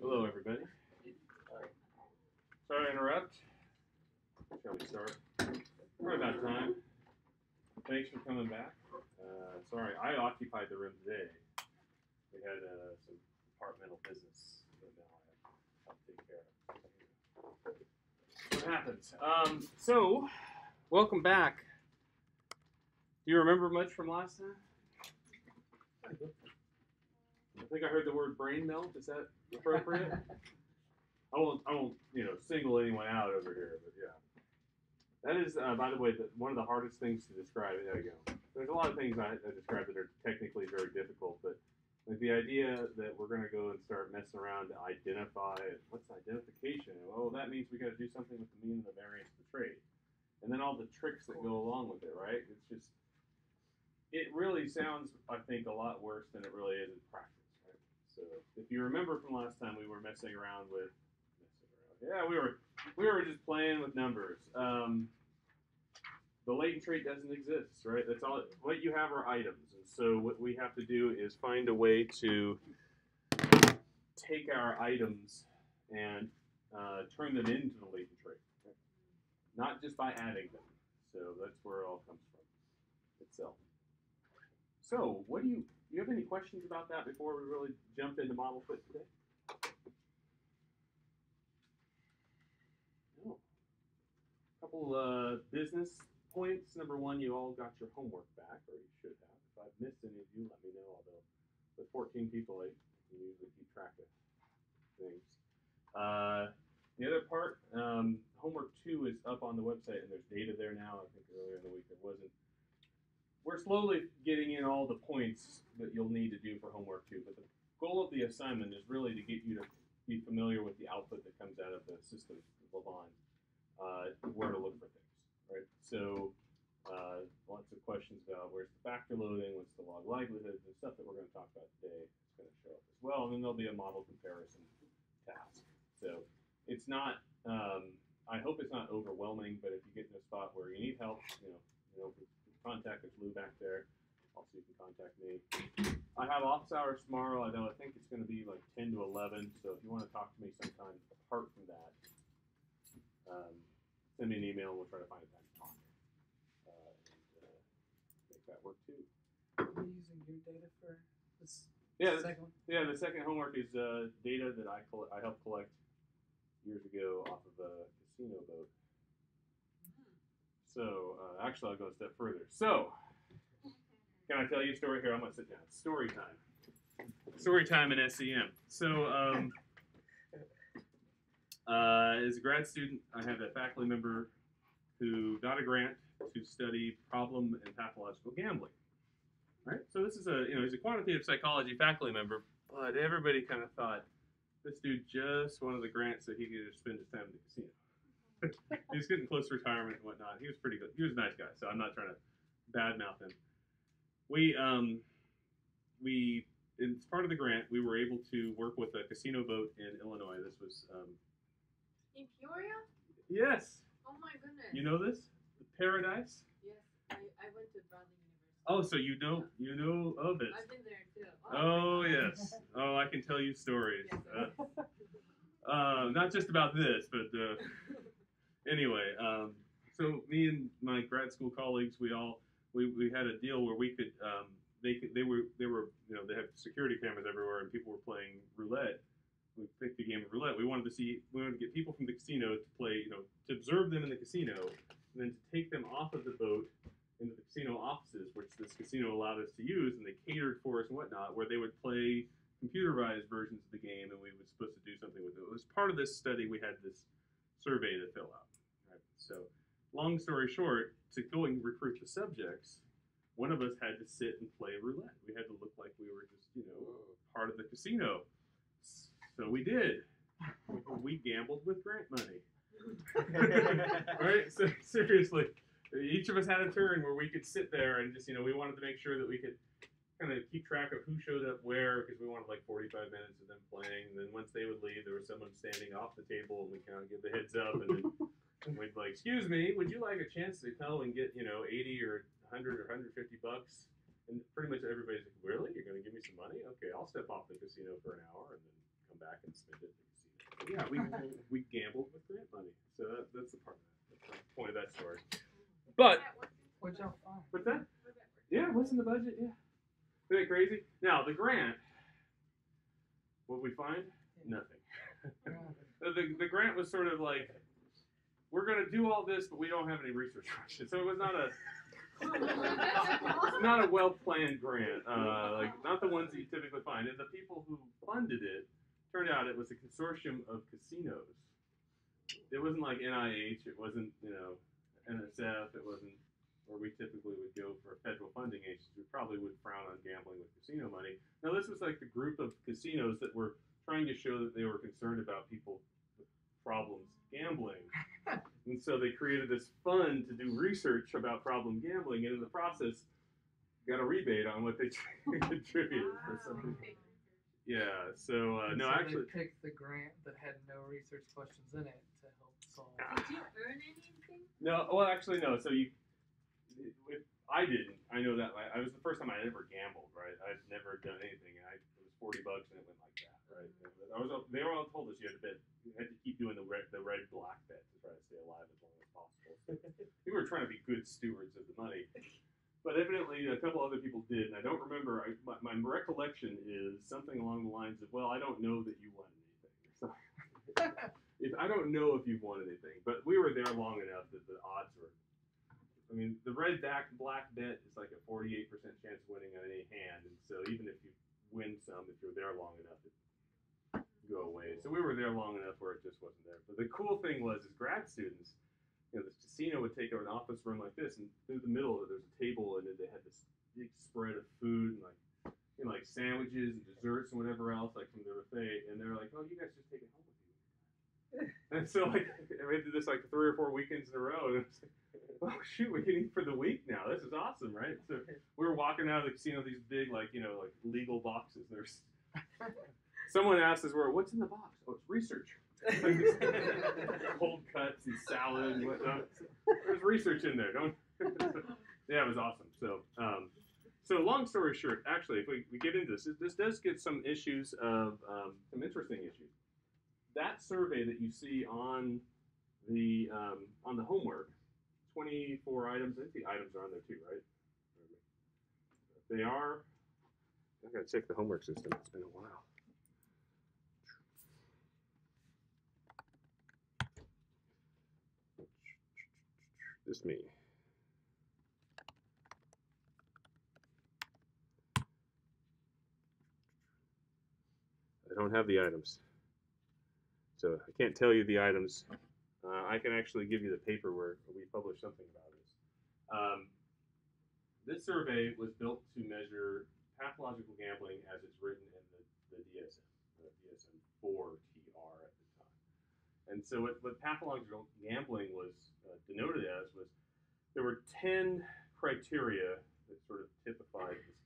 Hello, everybody. Sorry to interrupt. Shall we start? Right about time. Thanks for coming back. Sorry, I occupied the room today. We had some departmental business that now I have to take care of. What happens? So, welcome back. Do you remember much from last time? I think I heard the word brain melt. Is that appropriate? I won't, single anyone out over here, but yeah. That is, by the way, one of the hardest things to describe. There you go. There's a lot of things I describe that are technically very difficult, but like the idea that we're going to go and start messing around to identify what's identification. Well, that means we got to do something with the mean and the variance of the trait, and then all the tricks that go along with it, right? It's just, it really sounds, I think, a lot worse than it really is in practice. So if you remember from last time, we were messing around with, we were just playing with numbers. The latent trait doesn't exist, right? That's all. What you have are items, and so what we have to do is find a way to take our items and turn them into the latent trait, right? Not just by adding them. So that's where it all comes from itself. So what do you have any questions about that before we really jump into model fit today? No. A couple business points. Number one, you all got your homework back, or you should have. If I've missed any of you, let me know. Although with 14 people, I can usually keep track of things. The other part, homework 2 is up on the website, and there's data there now. I think earlier in the week there wasn't. We're slowly getting in all the points that you'll need to do for homework 2, but the goal of the assignment is really to get you to be familiar with the output that comes out of the system, Levon, where to look for things, right? So lots of questions about where's the factor loading, what's the log likelihood, the stuff that we're going to talk about today is going to show up as well, and then there'll be a model comparison task. So it's not, I hope it's not overwhelming, but if you get in a spot where you need help, contact Lou back there. Also, you can contact me. I have office hours tomorrow. I think it's going to be like 10 to 11. So if you want to talk to me sometime apart from that, send me an email and we'll try to find a time to talk. And make that work too. Are you using your data for this second one? Yeah, the second homework is data that I helped collect years ago off of a casino boat. So, actually, I'll go a step further. So, can I tell you a story here? I'm going to sit down. Story time. Story time in SEM. So, as a grad student, I had a faculty member who got a grant to study problem and pathological gambling. Right? So this is he's a quantitative psychology faculty member, but everybody kind of thought this dude just wanted the grant so he could just spend his time in the casino. He was getting close to retirement and whatnot. He was pretty good. He was a nice guy, so I'm not trying to badmouth him. As part of the grant, we were able to work with a casino boat in Illinois. This was in Peoria? Yes. Oh my goodness. You know this? The Paradise? Yes, I went to Bradley University. Oh, so you know of it. I've been there too. Oh yes. Oh, I can tell you stories. Yes. Not just about this, but anyway, so me and my grad school colleagues, we had a deal where we could, they had security cameras everywhere and people were playing roulette. We picked the game of roulette. We wanted to get people from the casino to play, to observe them in the casino, and then to take them off of the boat into the casino offices, which this casino allowed us to use, and they catered for us and whatnot, where they would play computerized versions of the game, and we were supposed to do something with it. As part of this study, we had this survey to fill out. So, long story short, to go and recruit the subjects, one of us had to sit and play roulette. We had to look like we were just, part of the casino. So we did. We gambled with grant money. Right? So seriously, each of us had a turn where we could sit there and just, we wanted to make sure that we could kind of keep track of who showed up where, because we wanted like 45 minutes of them playing. And then once they would leave, there was someone standing off the table, and we kind of give the heads up, and then we'd like, excuse me, would you like a chance to come and get, 80 or 100 or 150 bucks? And pretty much everybody's like, really? You're going to give me some money? Okay, I'll step off the casino for an hour and then come come back and spend it. Yeah, we gambled with grant money, so that's the part of that. That's the point of that story. But What'd y'all find? what's that? Yeah, it was in the budget. Yeah, isn't that crazy? Now the grant, what we find? Nothing. The grant was sort of like, we're going to do all this, but we don't have any research questions. So it was not a not a well-planned grant, like not the ones that you typically find. And the people who funded it, turned out it was a consortium of casinos. It wasn't like NIH, it wasn't, NSF, it wasn't where we typically would go for a federal funding agency. We probably would frown on gambling with casino money. Now this was like the group of casinos that were trying to show that they were concerned about people with problems gambling. And so they created this fund to do research about problem gambling, and in the process, got a rebate on what they contributed for something. Yeah, so no, so actually, they picked the grant that had no research questions in it to help solve. Did you earn anything? no. Well, actually, no. So I didn't. I know that. I was the first time I ever gambled. Right, I'd never done anything. It was $40 and it went like that. Right. They were all told us you had to bet. You had to keep doing the red black bet to try to stay alive as long as possible. We were trying to be good stewards of the money. But evidently, a couple other people did, and I don't remember. My recollection is something along the lines of, "Well, I don't know that you won anything." I don't know if you won anything, but we were there long enough that the odds were. I mean, the red black bet is like a 48% chance of winning on any hand, and so even if you win some, if you're there long enough, it go away. So we were there long enough where it just wasn't there. But the cool thing was, as grad students, the casino would take an office room like this, and through the middle of it, there's a table, and they had this big spread of food, and like sandwiches and desserts and whatever else, like from the buffet. And they're like, "Oh, you guys just take it home with you." And so like we did this like 3 or 4 weekends in a row, and it's like, "Oh shoot, we can eat for the week now. This is awesome, right?" So we were walking out of the casino, these big like legal boxes. There's someone asked us, "What's in the box?" "Oh, it's research." Cold cuts and salad and whatnot. There's research in there. Yeah, it was awesome. So long story short, actually, if we get into this does get some issues of some interesting issues. That survey that you see on the homework, 24 items. I think the items are on there too, right? They are. I gotta check the homework system. It's been a while. Just me. I don't have the items, so I can't tell you the items. I can actually give you the paper where we published something about this. This survey was built to measure pathological gambling as it's written in the DSM, the DSM-4 TR at the time. And so what pathological gambling was denoted as was there were 10 criteria that sort of typified this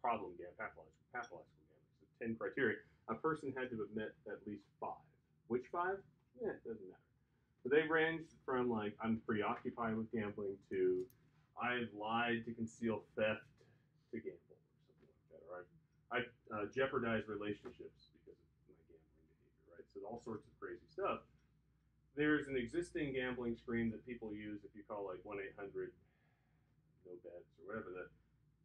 problem pathological gambling. So 10 criteria. A person had to have met at least 5. Which 5? It doesn't matter. But they ranged from like, I'm preoccupied with gambling to I've lied to conceal theft to gamble or something like that. Or I jeopardize relationships because of my gambling behavior, right? So all sorts of crazy stuff. There's an existing gambling screen that people use if you call like 1-800 no bets or whatever.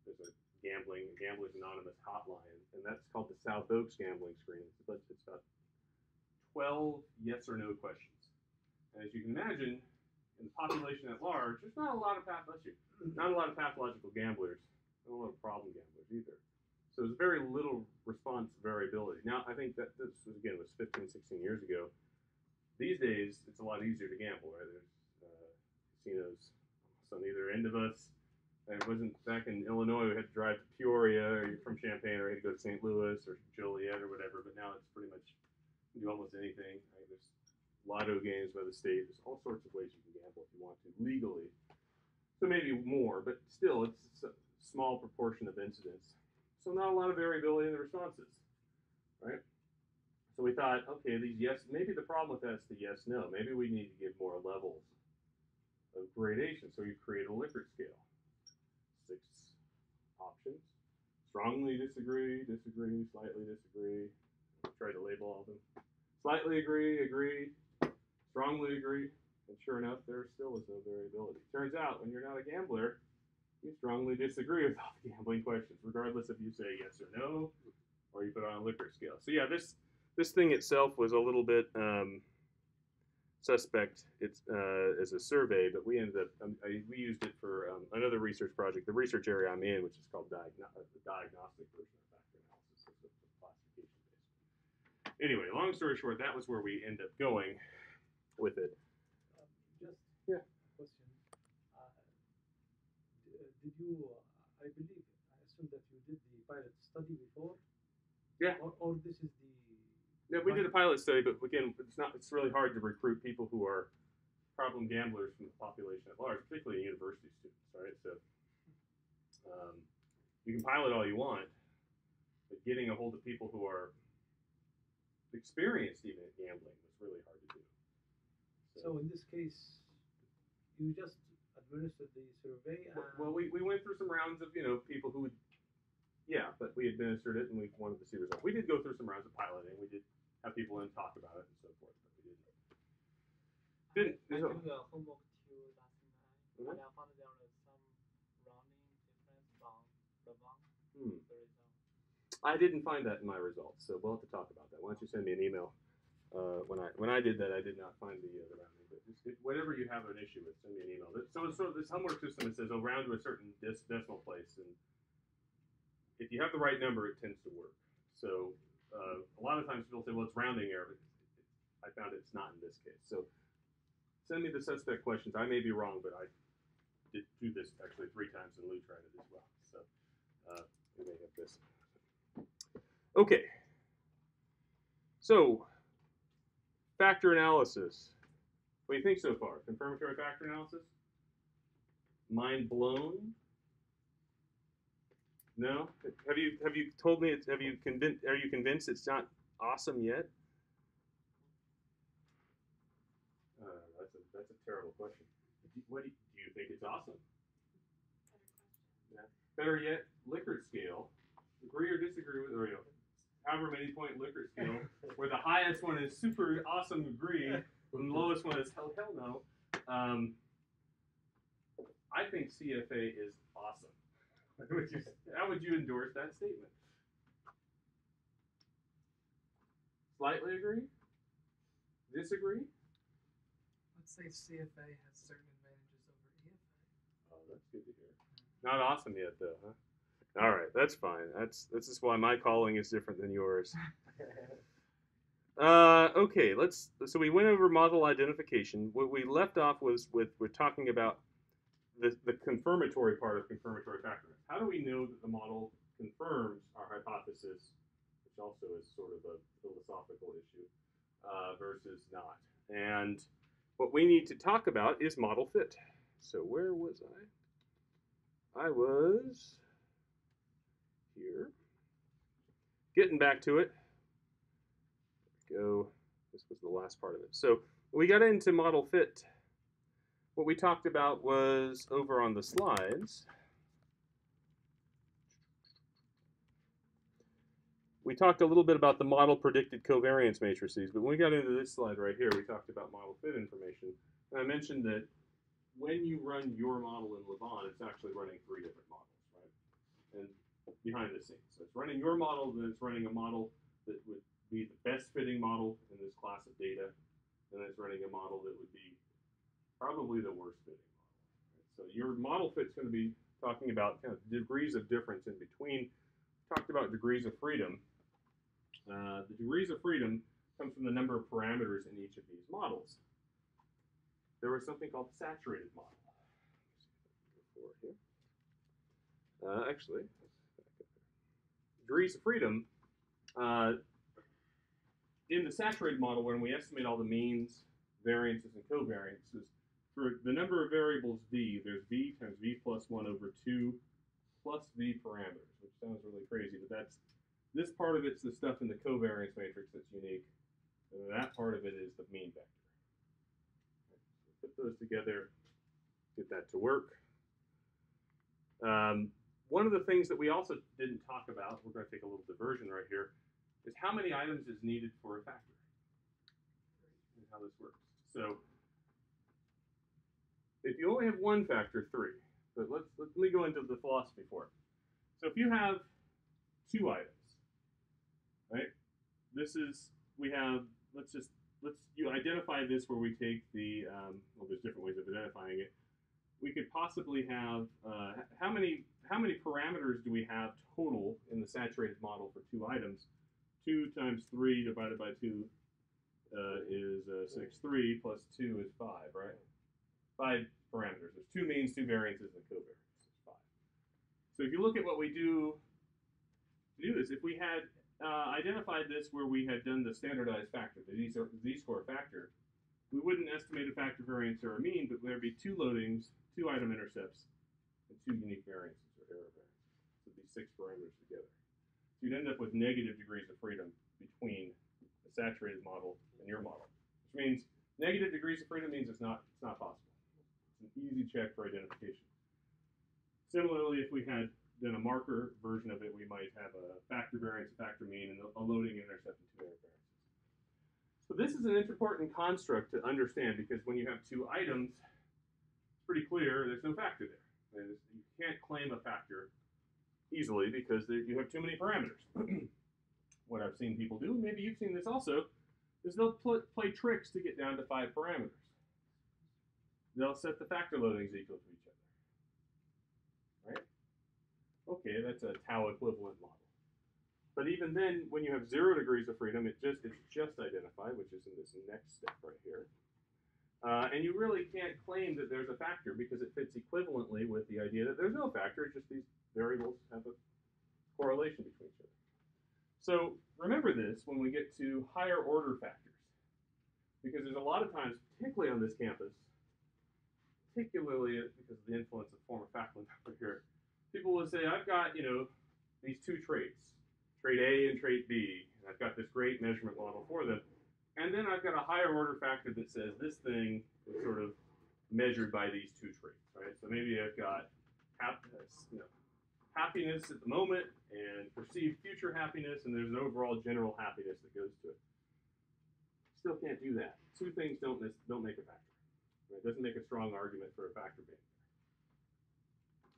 There's a Gamblers Anonymous hotline, and that's called the South Oaks gambling screen. It's about 12 yes or no questions. And as you can imagine, in the population at large, there's not a lot of pathological gamblers, not a lot of problem gamblers either. So there's very little response variability. Now, I think that this was 15, 16 years ago. These days, it's a lot easier to gamble, right? There's casinos on either end of us. It wasn't back in Illinois, we had to drive to Peoria, or you're from Champaign, or you had to go to St. Louis or Joliet or whatever, but now it's pretty much, you can do almost anything. Right? There's lotto games by the state. There's all sorts of ways you can gamble if you want to, legally. So maybe more, but still, it's a small proportion of incidents. So not a lot of variability in the responses, right? So we thought, okay, maybe the problem with that is the yes, no. Maybe we need to give more levels of gradation. So we create a Likert scale. 6 options. Strongly disagree, slightly disagree, Try to label all of them. Slightly agree, agree, strongly agree, and sure enough, there still is no variability. Turns out, when you're not a gambler, you strongly disagree with all the gambling questions, regardless if you say yes or no, or you put it on a Likert scale. So yeah, this thing itself was a little bit suspect. It's as a survey, but we ended up we used it for another research project. The research area I'm in, which is called the diagnostic version of factor analysis, is the classification based. Anyway, long story short, that was where we end up going with it. Just Yeah. question. Did you? I believe I assume that you did the pilot study before. Yeah. Or this is the. Yeah, we did a pilot study, but again, it's really hard to recruit people who are problem gamblers from the population at large, particularly university students, right? So you can pilot all you want, but getting a hold of people who are experienced even at gambling was really hard to do. So in this case, you just administered the survey. Well, we went through some rounds of people who would, yeah, but we administered it and we wanted to see results. We did go through some rounds of piloting. We did have people in talk about it and so forth, but we didn't. I did the homework too last night, and I found there was some rounding difference from the one the result. I didn't find that in my results, so we'll have to talk about that. Why don't you send me an email? When I did that, I did not find the rounding, but whatever you have an issue with, send me an email. So it's sort of this homework system. It says, round to a certain decimal place, and if you have the right number, it tends to work. So a lot of times people say, well, it's rounding error. I found it's not in this case. So send me the suspect questions. I may be wrong, but I did do this actually 3 times, and Lou tried it as well. So we may have this. Okay. So factor analysis. What do you think so far? Confirmatory factor analysis? Mind blown? No? Have you told me are you convinced it's not awesome yet? That's a terrible question. Do you think it's awesome? Yeah. Better yet, Likert scale. Agree or disagree with, or however many point Likert scale, where the highest one is super awesome, agree, and the lowest one is hell no. I think CFA is awesome. How would you endorse that statement? Slightly agree? Disagree? Let's say CFA has certain advantages over EFA. Oh, that's good to hear. Not awesome yet, though, huh? All right, that's fine. This is why my calling is different than yours. Okay, so we went over model identification. What we left off was we're talking about the confirmatory part of confirmatory factoring. How do we know that the model confirms our hypothesis, which also is sort of a philosophical issue, versus not? And what we need to talk about is model fit. So where was I? I was here. Getting back to it. There we go. This was the last part of it. So we got into model fit. What we talked about was over on the slides. We talked a little bit about the model predicted covariance matrices, but when we got into this slide right here, we talked about model fit information. And I mentioned that when you run your model in Levon, it's actually running 3 different models, right? And behind the scenes. So it's running your model, then it's running a model that would be the best fitting model in this class of data, and then it's running a model that would be probably the worst fitting model. Right? So your model fit's going to be talking about kind of degrees of difference in between. We talked about degrees of freedom. The degrees of freedom comes from the number of parameters in each of these models. There was something called the saturated model. Actually, degrees of freedom, in the saturated model, when we estimate all the means, variances, and covariances, for the number of variables v, there's v times v plus 1 over 2 plus v parameters, which sounds really crazy, but this part of it's the stuff in the covariance matrix that's unique, and that part of it is the mean vector. Put those together, get that to work. One of the things that we also didn't talk about, we're going to take a little diversion right here, is how many items is needed for a factor, and how this works. So if you only have one factor, 3. But let me go into the philosophy for it. So if you have 2 items, right? You identify this where we take the, well, there's different ways of identifying it. We could possibly have, how many parameters do we have total in the saturated model for 2 items? 2 times 3 divided by 2 is 6. 3 plus 2 is 5, right? 5 parameters. There's 2 means, 2 variances, and a covariance. It's 5. So if you look at what we do to do this, if we had identified this where we had done the standardized factor, the z-score factor, we wouldn't estimate a factor variance or a mean, but there'd be 2 loadings, 2 item intercepts, and 2 unique variances or error variances. So these 6 parameters together. So you'd end up with negative degrees of freedom between the saturated model and your model, which means negative degrees of freedom means it's not possible. It's an easy check for identification. Similarly, if we had done a marker version of it, we might have a factor variance, a factor mean, and a loading intercept and 2 error variances. So this is an important construct to understand because when you have 2 items, it's pretty clear there's no factor there. You can't claim a factor easily because you have too many parameters. What I've seen people do, maybe you've seen this also, is they'll play tricks to get down to 5 parameters. They'll set the factor loadings equal to each other, right? Okay, that's a tau equivalent model. But even then, when you have 0 degrees of freedom, it's just identified, which is in this next step right here. And you really can't claim that there's a factor because it fits equivalently with the idea that there's no factor, it's just these variables have a correlation between each other. So remember this when we get to higher order factors, because there's a lot of times, particularly on this campus, particularly because of the influence of former faculty over here, people will say, I've got, these 2 traits, trait A and trait B, and I've got this great measurement model for them, and then I've got a higher order factor that says this thing is sort of measured by these 2 traits, right? So maybe I've got happiness at the moment and perceived future happiness, and there's an overall general happiness that goes to it. Still can't do that. 2 things don't make a factor. It doesn't make a strong argument for a factor being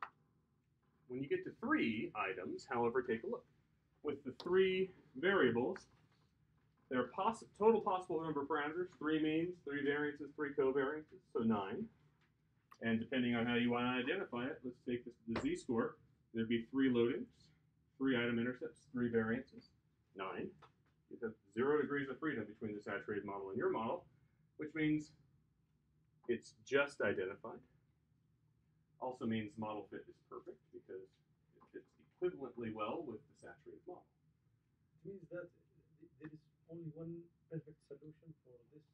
there. When you get to 3 items, however, take a look. With the 3 variables, there are total possible number of parameters, 3 means, 3 variances, 3 covariances, so 9. And depending on how you want to identify it, let's take the z-score. There'd be 3 loadings, 3 item intercepts, 3 variances, 9. You have 0 degrees of freedom between the saturated model and your model, which means it's just identified. Also means model fit is perfect because it fits equivalently well with the saturated model. It means that there is only one perfect solution for this.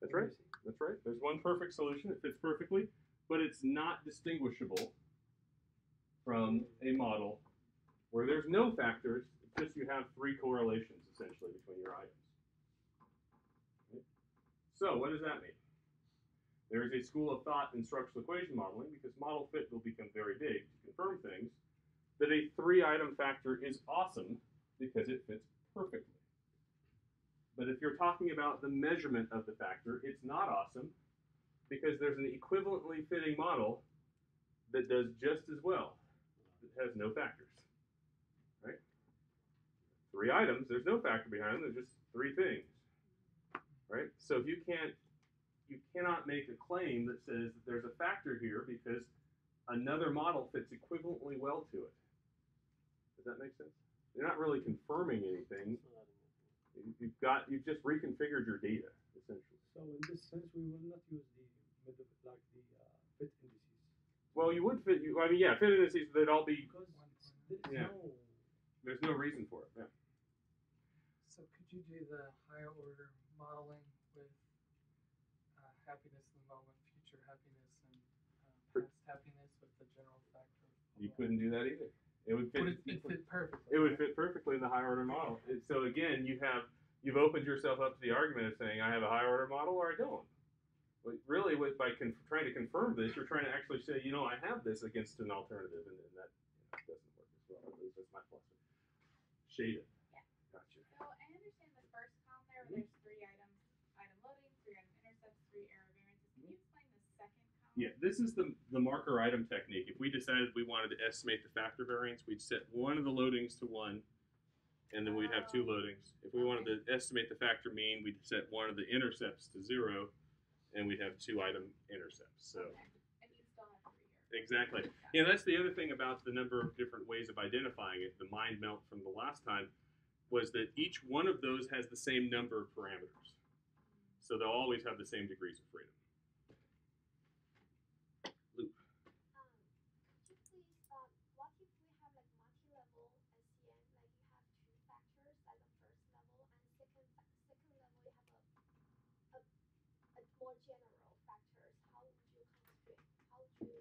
That's right. That's right. There's one perfect solution. It fits perfectly, but it's not distinguishable from a model where there's no factors. It's just you have 3 correlations essentially between your items. Okay. So what does that mean? There is a school of thought in structural equation modeling, because model fit will become very big to confirm things, that a 3-item factor is awesome because it fits perfectly. But if you're talking about the measurement of the factor, it's not awesome because there's an equivalently fitting model that does just as well. It has no factors, right? 3 items, there's no factor behind them, there's just 3 things, right? So if you cannot make a claim that says that there's a factor here because another model fits equivalently well to it. Does that make sense? You're not really confirming anything. You've just reconfigured your data, essentially. So in this sense, we will not use the method like the fit indices. Well, you would fit indices, they'd all be, Because there's no reason for it, yeah. So could you do the higher order modeling with happiness in the moment, future happiness, and past happiness with the general factor? You couldn't do that either. It would fit. It fit perfectly. It would fit perfectly in the higher order model. So again, you've opened yourself up to the argument of saying I have a higher order model or I don't. But really, by trying to confirm this, you're trying to actually say, I have this against an alternative, and that doesn't work as well. At least that's my philosophy. Shade it. Gotcha. So I understand the first column there where there's 3 items, item loading, 3 item intercepts, 3 error variances. Can you explain the second column? Yeah, this is the marker item technique. If we decided we wanted to estimate the factor variance, we'd set one of the loadings to 1, and then we'd have 2 loadings. If we wanted to estimate the factor mean, we'd set one of the intercepts to 0, and we'd have 2 item intercepts. So. Okay. And you still have 3 errors. Exactly. Yeah, that's the other thing about the number of different ways of identifying it. The mind melt from the last time was that each one of those has the same number of parameters. So they'll always have the same degrees of freedom. Luke. Could you please, what if we have like multi-level SEM, like you have 2 factors, like the first level, and second level you have a more general factors. How would you constrain? How would you?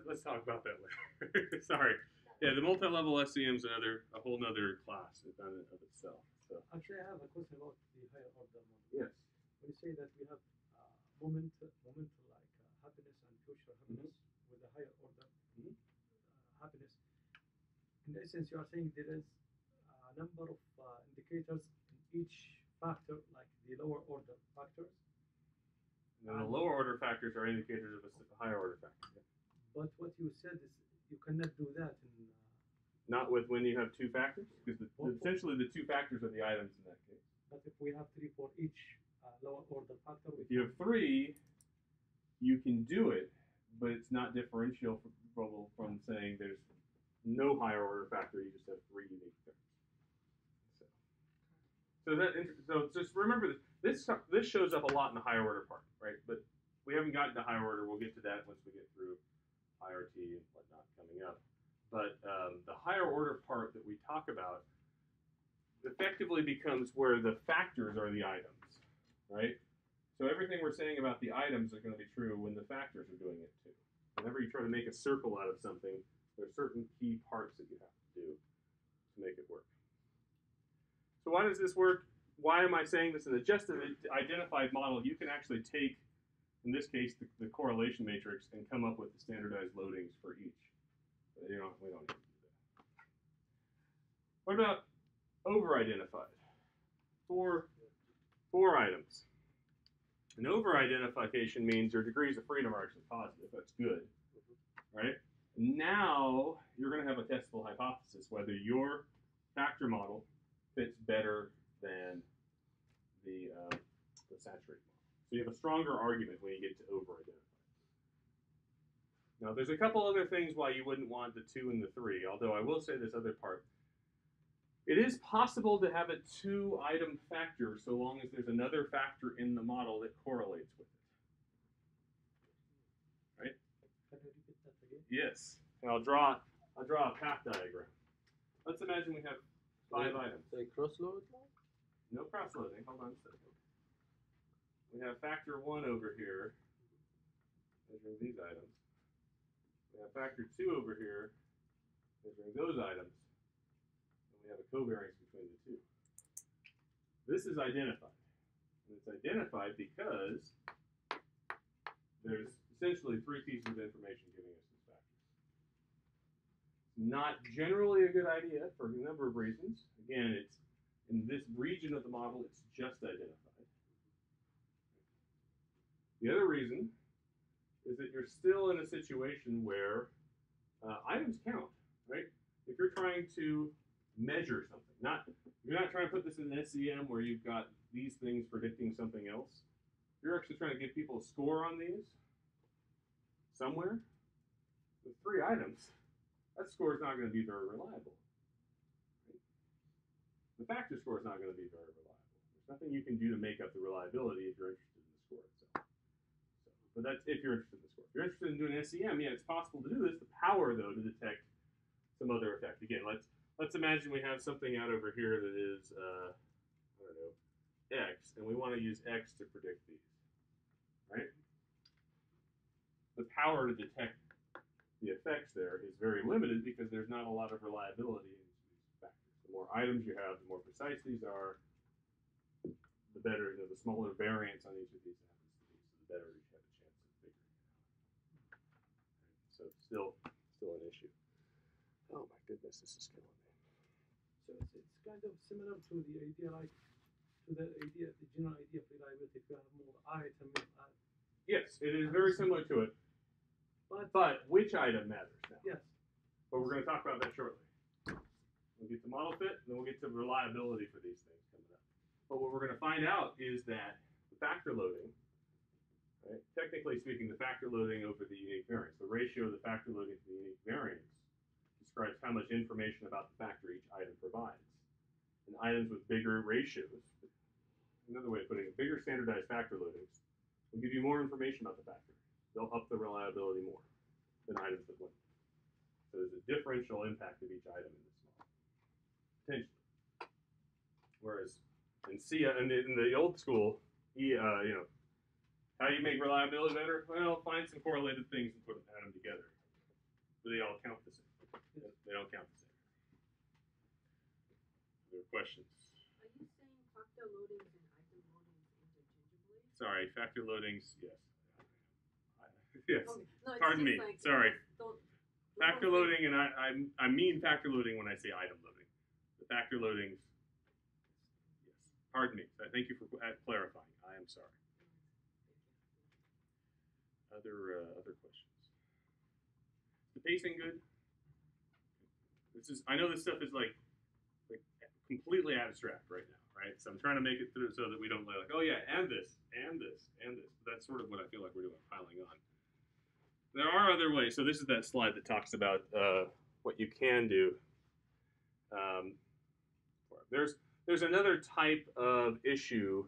Let's talk about that later. Sorry. Yeah, the multi-level SEM is a whole nother class in and of itself. So. Actually, I have a question about the higher order model. Yes. When you say that we have moment like happiness and future happiness with a higher order happiness, in essence, you are saying there is a number of indicators in each factor, like the lower order factors. And the lower order factors are indicators of a higher order factor. Yeah. But what you said is you cannot do that in. Not with when you have 2 factors, because essentially the 2 factors are the items in that case. But if we have 3 for each lower order factor, if you have 3, you can do it, but it's not differential from saying there's no higher order factor. You just have 3 unique things. So just remember this shows up a lot in the higher order part, right? But we haven't gotten to higher order. We'll get to that once we get through IRT and whatnot coming up. But the higher order part that we talk about effectively becomes where the factors are the items, right? So everything we're saying about the items are going to be true when the factors are doing it too. Whenever you try to make a circle out of something, there are certain key parts that you have to do to make it work. So why does this work? Why am I saying this? In the just identified model, you can actually take, in this case, the correlation matrix and come up with the standardized loadings for each. We don't need to do that. What about over-identified? 4 items. An over-identification means your degrees of freedom are actually positive. That's good, right? Now you're going to have a testable hypothesis whether your factor model fits better than the saturated model. So you have a stronger argument when you get to over-identify. Now, there's a couple other things why you wouldn't want the 2 and the 3, although I will say this other part. It is possible to have a 2-item factor so long as there's another factor in the model that correlates with it. Right? Can you repeat that again? Yes. And I'll draw a path diagram. Let's imagine we have 5 items. They cross-load? No cross-loading. Hold on a second. We have factor 1 over here, measuring these items. We have factor 2 over here, measuring those items. And we have a covariance between the 2. This is identified. And it's identified because there's essentially 3 pieces of information giving us this factor. Not generally a good idea for a number of reasons. Again, it's in this region of the model, it's just identified. The other reason is that you're still in a situation where items count, right? If you're trying to measure something, you're not trying to put this in an SEM where you've got these things predicting something else. You're actually trying to give people a score on these somewhere. With 3 items, that score is not going to be very reliable. Right? The factor score is not going to be very reliable. There's nothing you can do to make up the reliability if you're interested in the score itself. But that's if you're interested in the score. If you're interested in doing SEM, yeah, it's possible to do this. The power, though, to detect some other effect. Again, let's imagine we have something out over here that is, I don't know, X, and we want to use X to predict these, right? The power to detect the effects there is very limited because there's not a lot of reliability in these factors. The more items you have, the more precise these are, the better, the smaller variance on each of these happens to be, so the better you have a chance of figuring it out. So it's still an issue. Oh my goodness, this is killing me. So it's kind of similar to the idea, like to the idea, the general idea of reliability. If you have more items, Yes, it is very similar to it. But which item matters now? yes, But we're going to talk about that shortly. We'll get to model fit, and then we'll get to reliability for these things coming up. But what we're going to find out is that the factor loading, right, technically speaking, the factor loading over the unique variance, the ratio of the factor loading to the unique variance, describes how much information about the factor each item provides. And items with bigger ratios, another way of putting it, bigger standardized factor loadings, will give you more information about the factor. They'll up the reliability more than items that won't. So there's a differential impact of each item in this model, potentially. Whereas in the old school, how do you make reliability better? Well, find some correlated things and add them together. But they all count the same. They don't count the same. Other questions? Are you saying factor loadings and item loadings interchangeably? Sorry, factor loadings, yes. Yes. Okay. No, it's Pardon me. just like, Sorry. Don't Factor loading, and I mean factor loading when I say item loading. The factor loadings, yes. Pardon me. Thank you for clarifying. I am sorry. Other questions? Is the pacing good? I know this stuff is like completely abstract right now, right? So I'm trying to make it through so that we don't like, oh yeah, and this, and this, and this. But that's sort of what I feel like we're doing, piling on. There are other ways. So this is that slide that talks about what you can do. There's another type of issue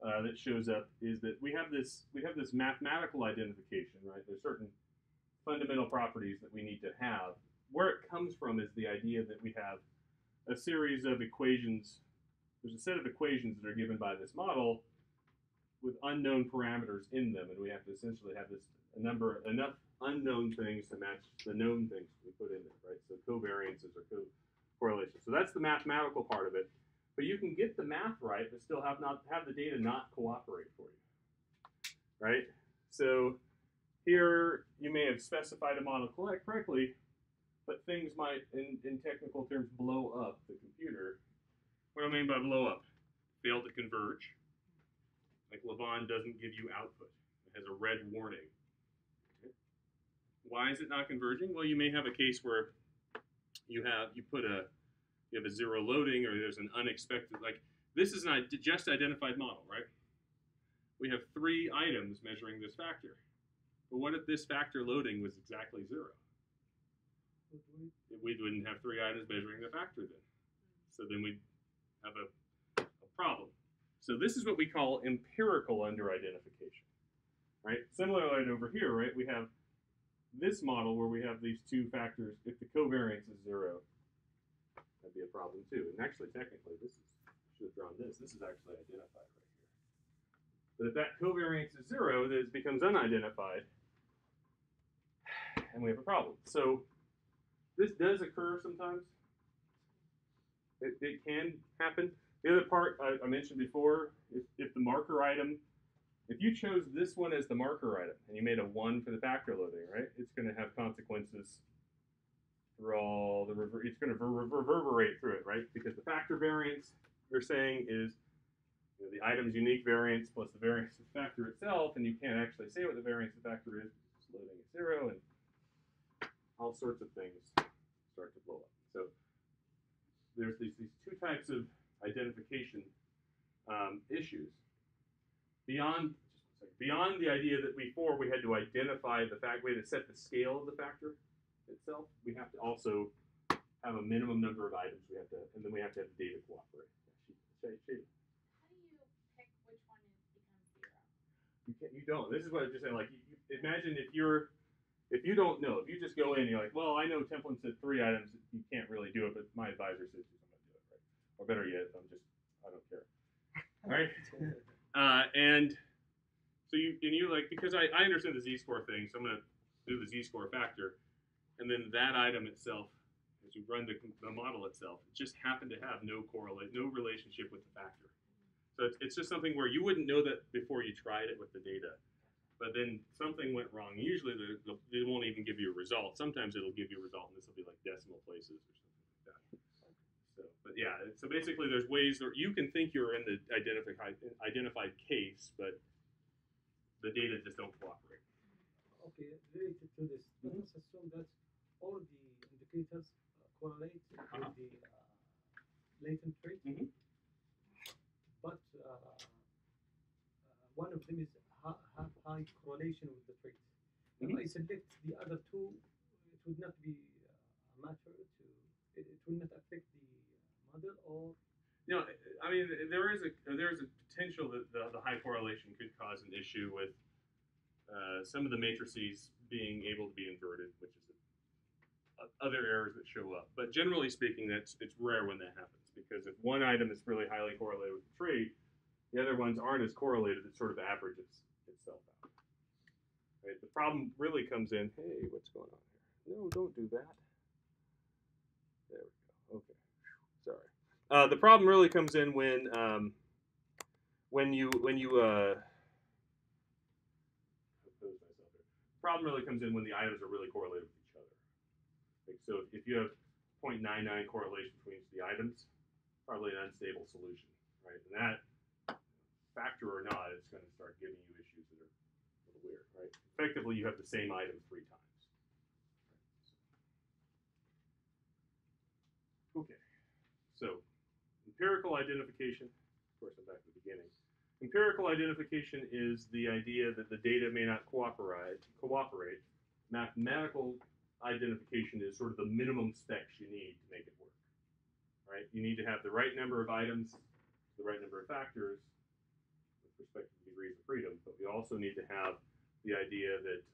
that shows up is that we have this mathematical identification, right? There's certain fundamental properties that we need to have. Where it comes from is the idea that we have a series of equations. There's a set of equations that are given by this model with unknown parameters in them, and we have to essentially have enough unknown things to match the known things we put in there, right? So covariances or correlations. So that's the mathematical part of it. But you can get the math right, but still have the data not cooperate for you, right? So here you may have specified a model correctly, but things might, in technical terms, blow up the computer. What do I mean by blow up? Fail to converge. Like Lavon doesn't give you output. It has a red warning. Okay. Why is it not converging? Well, you may have a case where you have a zero loading, or there's an unexpected, like this is not just identified model, right? We have 3 items measuring this factor. But what if this factor loading was exactly 0? We wouldn't have 3 items measuring the factor then. So then we'd have a problem. So this is what we call empirical under-identification, right? Similarly over here, right, we have this model where we have these 2 factors. If the covariance is 0, that'd be a problem too. And actually, technically, I should have drawn this. This is actually identified right here. But if that covariance is 0, then it becomes unidentified, and we have a problem. So this does occur sometimes. It can happen. The other part I mentioned before, if the marker item, if you chose this one as the marker item and you made a 1 for the factor loading, right, it's going to have consequences through all the it's going to reverberate through it, right? Because the factor variance you're saying is the item's unique variance plus the variance of the factor itself, and you can't actually say what the variance of the factor is. It's loading at 0, and all sorts of things start to blow up. So there's these 2 types of identification issues. Beyond the idea that before we had to identify the fact, we had to set the scale of the factor itself, we have to also have a minimum number of items and then we have to have the data cooperate. How do you pick which one becomes 0? You don't. This is what I'm just saying. Like, you imagine if you don't know, if you just go in, you're like, well, I know Templin said 3 items, you can't really do it, but my advisor says I'm going to do it, right? Or better yet, I don't care, right? And so you like, because I understand the z-score thing, so I'm going to do the z-score factor, and then that item itself, as we run the model itself, it just happened to have no relationship with the factor. So it's just something where you wouldn't know that before you tried it with the data. But then something went wrong. Usually they won't even give you a result. Sometimes it'll give you a result, and this will be like decimal places or something like that. So, but yeah, so basically there's ways that you can think you're in the identified case, but the data just don't cooperate. Okay, related to this, let us assume that all the indicators correlate with the latent trait, but one of them is high correlation with the trait. If I select the other two, it would not be a matter to, it will not affect the model, or You know, I mean, there is a potential that the high correlation could cause an issue with some of the matrices being able to be inverted, which is other errors that show up. But generally speaking, it's rare when that happens, because if one item is really highly correlated with the trait, the other ones aren't as correlated. It sort of averages itself out. Right? The problem really comes in. Hey, what's going on here? No, don't do that. There we go. Okay, sorry. The problem really comes in when you problem really comes in when the items are really correlated with each other. Like, so if you have 0.99 correlation between the items, probably an unstable solution, right? And that, factor or not, it's going to start giving you issues that are a little weird, right? Effectively, you have the same item 3 times. Okay, so empirical identification, of course I'm back to the beginning. Empirical identification is the idea that the data may not cooperate. Mathematical identification is sort of the minimum specs you need to make it work, right? You need to have the right number of items, the right number of factors with respect to degrees of freedom, but we also need to have the idea that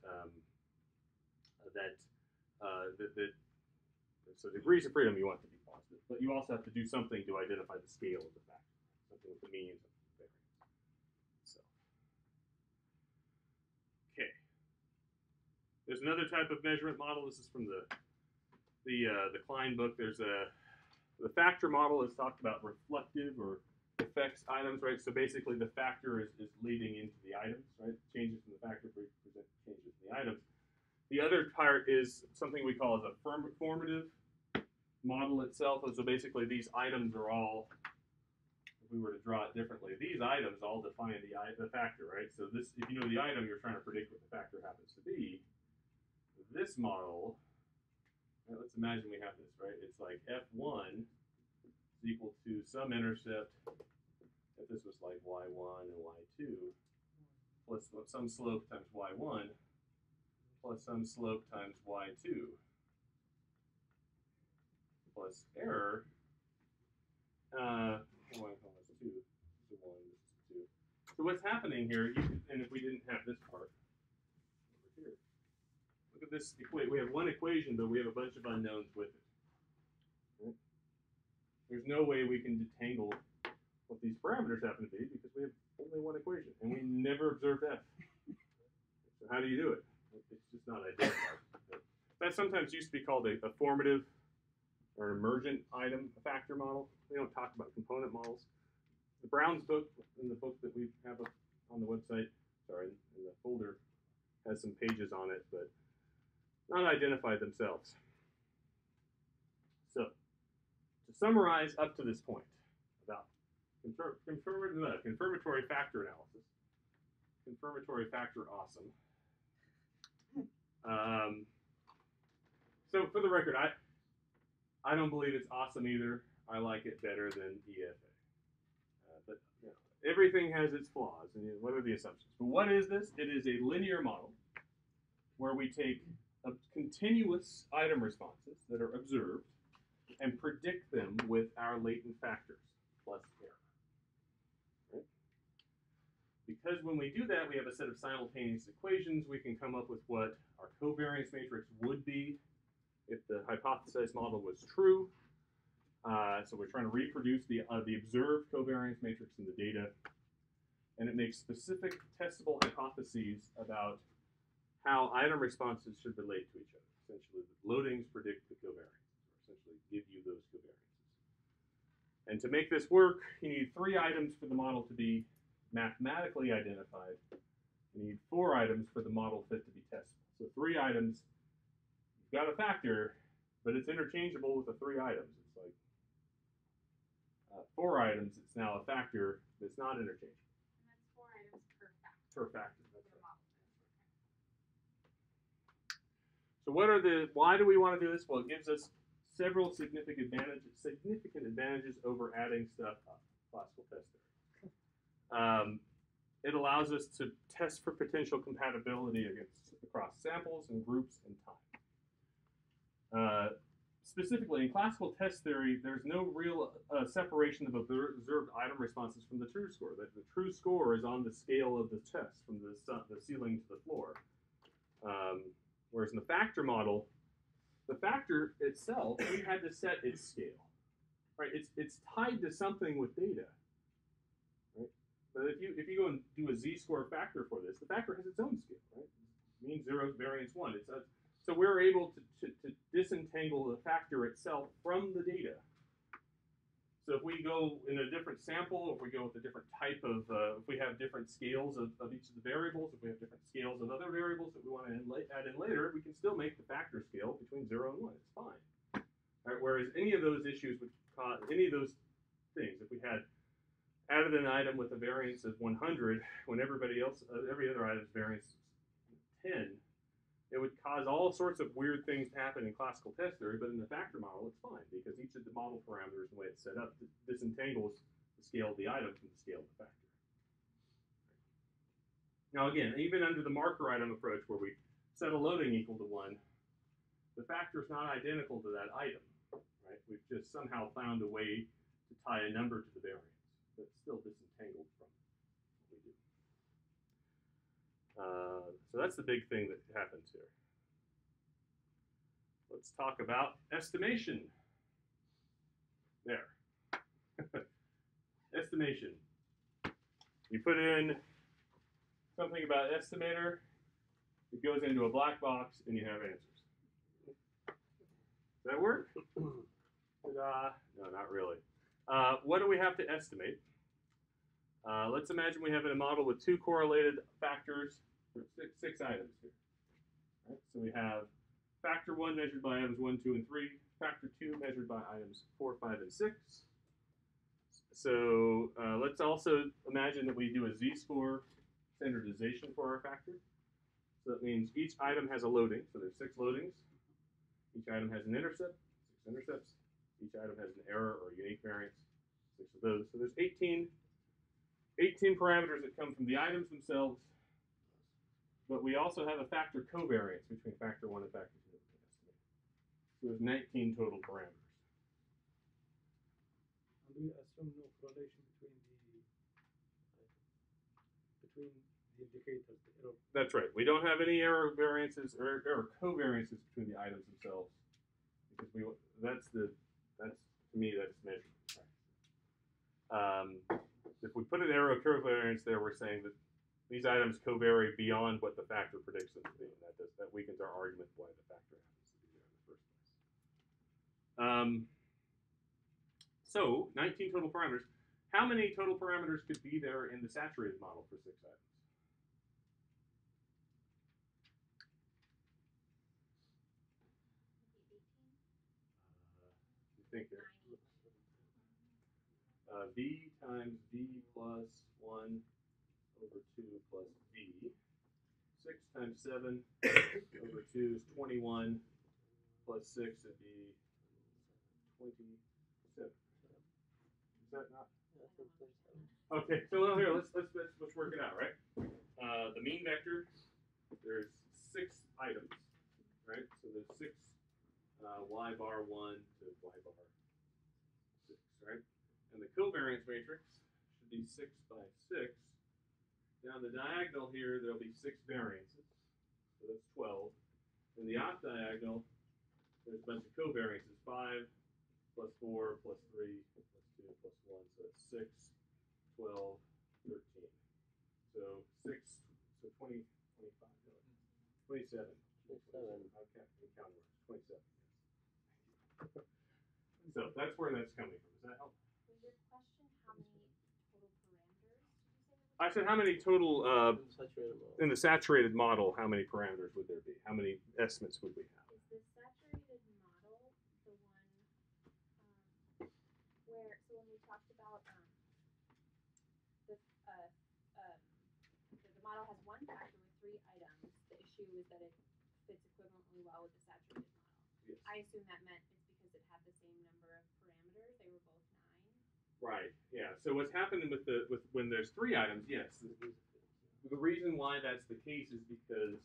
so degrees of freedom you want to be positive, but you also have to do something to identify the scale of the factor, something with the mean, something with the variance. So, okay. There's another type of measurement model. This is from the Klein book. There's the factor model is talked about reflective or affects items, right? So basically the factor is leading into the items, right? Changes in the factor present changes in the items. The other part is something we call as a formative model itself. And so basically these items are all, if we were to draw it differently, these items all define the factor, right? So this, if you know the item, you're trying to predict what the factor happens to be. This model, right, let's imagine we have this, right? It's like F1 is equal to some intercept, if this was like Y1 and Y2, plus some slope times Y1, plus some slope times Y2, plus error, this is 1, this is 2. So what's happening here, and if we didn't have this part over here, look at this equation. We have one equation, but we have a bunch of unknowns with it. Right? There's no way we can detangle what these parameters happen to be because we have only one equation, and we never observed F. So how do you do it? It's just not identified. That sometimes used to be called a formative or an emergent item factor model. We don't talk about component models. The Brown's book, in the book that we have on the website, sorry, in the folder, has some pages on it, but not identified themselves. So, to summarize up to this point about confirmatory factor analysis, confirmatory factor awesome. So for the record, I don't believe it's awesome either. I like it better than EFA. But you know, everything has its flaws, and what are the assumptions? But what is this? It is a linear model where we take continuous item responses that are observed and predict them with our latent factors plus error. Right? Because when we do that, we have a set of simultaneous equations. We can come up with what our covariance matrix would be if the hypothesized model was true. So we're trying to reproduce the observed covariance matrix in the data, and it makes specific testable hypotheses about how item responses should relate to each other. Essentially, the loadings predict the covariance, or essentially give you those covariances. And to make this work, you need 3 items for the model to be mathematically identified. You need 4 items for the model fit to be testable. So 3 items, you've got a factor, but it's interchangeable with the 3 items. It's like 4 items, it's now a factor that's not interchangeable. And that's 4 items per factor. Per factor, that's For the right. model. So why do we want to do this? Well, it gives us several significant advantages over adding stuff up, classical test theory. It allows us to test for potential compatibility across samples and groups and time. Specifically, in classical test theory, there's no real separation of observed item responses from the true score. The true score is on the scale of the test, from the ceiling to the floor. Whereas in the factor model, the factor itself, we had to set its scale, right? It's tied to something with data, right? But if you go and do a z-score factor for this, the factor has its own scale, right? Mean 0, variance 1. So we're able to disentangle the factor itself from the data. So if we go in a different sample, if we go with a different type of, if we have different scales of each of the variables, if we have different scales of other variables that we want to add in later, we can still make the factor scale between 0 and 1. It's fine. Right? Whereas any of those issues would cause, any of those things, if we had added an item with a variance of 100 when every other item's variance is 10, it would cause all sorts of weird things to happen in classical test theory, but in the factor model, it's fine because each of the model parameters and the way it's set up disentangles the scale of the item from the scale of the factor. Now again, even under the marker item approach where we set a loading equal to 1, the factor is not identical to that item, right? We've just somehow found a way to tie a number to the variance that's still disentangled from what we do. So that's the big thing that happens here. Let's talk about estimation. There. Estimation. You put in something about estimator, it goes into a black box, and you have answers. Does that work? Ta-da. No, not really. What do we have to estimate? Let's imagine we have a model with 2 correlated factors for 6 items here. Right? So we have factor 1 measured by items 1, 2, and 3, factor 2 measured by items 4, 5, and 6. So let's also imagine that we do a z-score standardization for our factor. So that means each item has a loading. So there's 6 loadings. Each item has an intercept, 6 intercepts. Each item has an error or unique variance, 6 of those. So there's 18 parameters that come from the items themselves, but we also have a factor covariance between factor 1 and factor 2. So there's 19 total parameters. And we assume no correlation between the indicators, the error. That's right. We don't have any error variances or error covariances between the items themselves, because to me that's measurement. Right? If we put an error covariance there, we're saying that these items covary beyond what the factor predicts them to be, and that weakens our argument why the factor happens to be there in the first place. So 19 total parameters. How many total parameters could be there in the saturated model for 6 items? You think there? V times V plus 1 over 2 plus V. 6 times 7 over 2 is 21 plus 6 would be 27. Is that not? Okay, so well, here let's work it out, right? The mean vector, there's 6 items, right? So there's 6 y bar 1 to y bar 6, right? And the covariance matrix should be 6 by 6. Down the diagonal here, there'll be 6 variances, so that's 12. In the off diagonal, there's a bunch of covariances, 5 plus 4 plus 3 plus 2 plus 1, so it's 6, 12, 13. So 6, so 20, 25, 27. 27. I can't count words. 27. So that's where that's coming from. Does that help? Was your question how many total parameters did you say? I said how many total in the saturated model, how many parameters would there be? How many estimates would we have? Is the saturated model the one where, so when we talked 3 items. The issue is that it fits equivalently well with the saturated model. Yes. I assume that meant it's because it had the same number of parameters. They were both 9. Right. Yeah. So what's happening with when there's 3 items? Yes. The reason why that's the case is because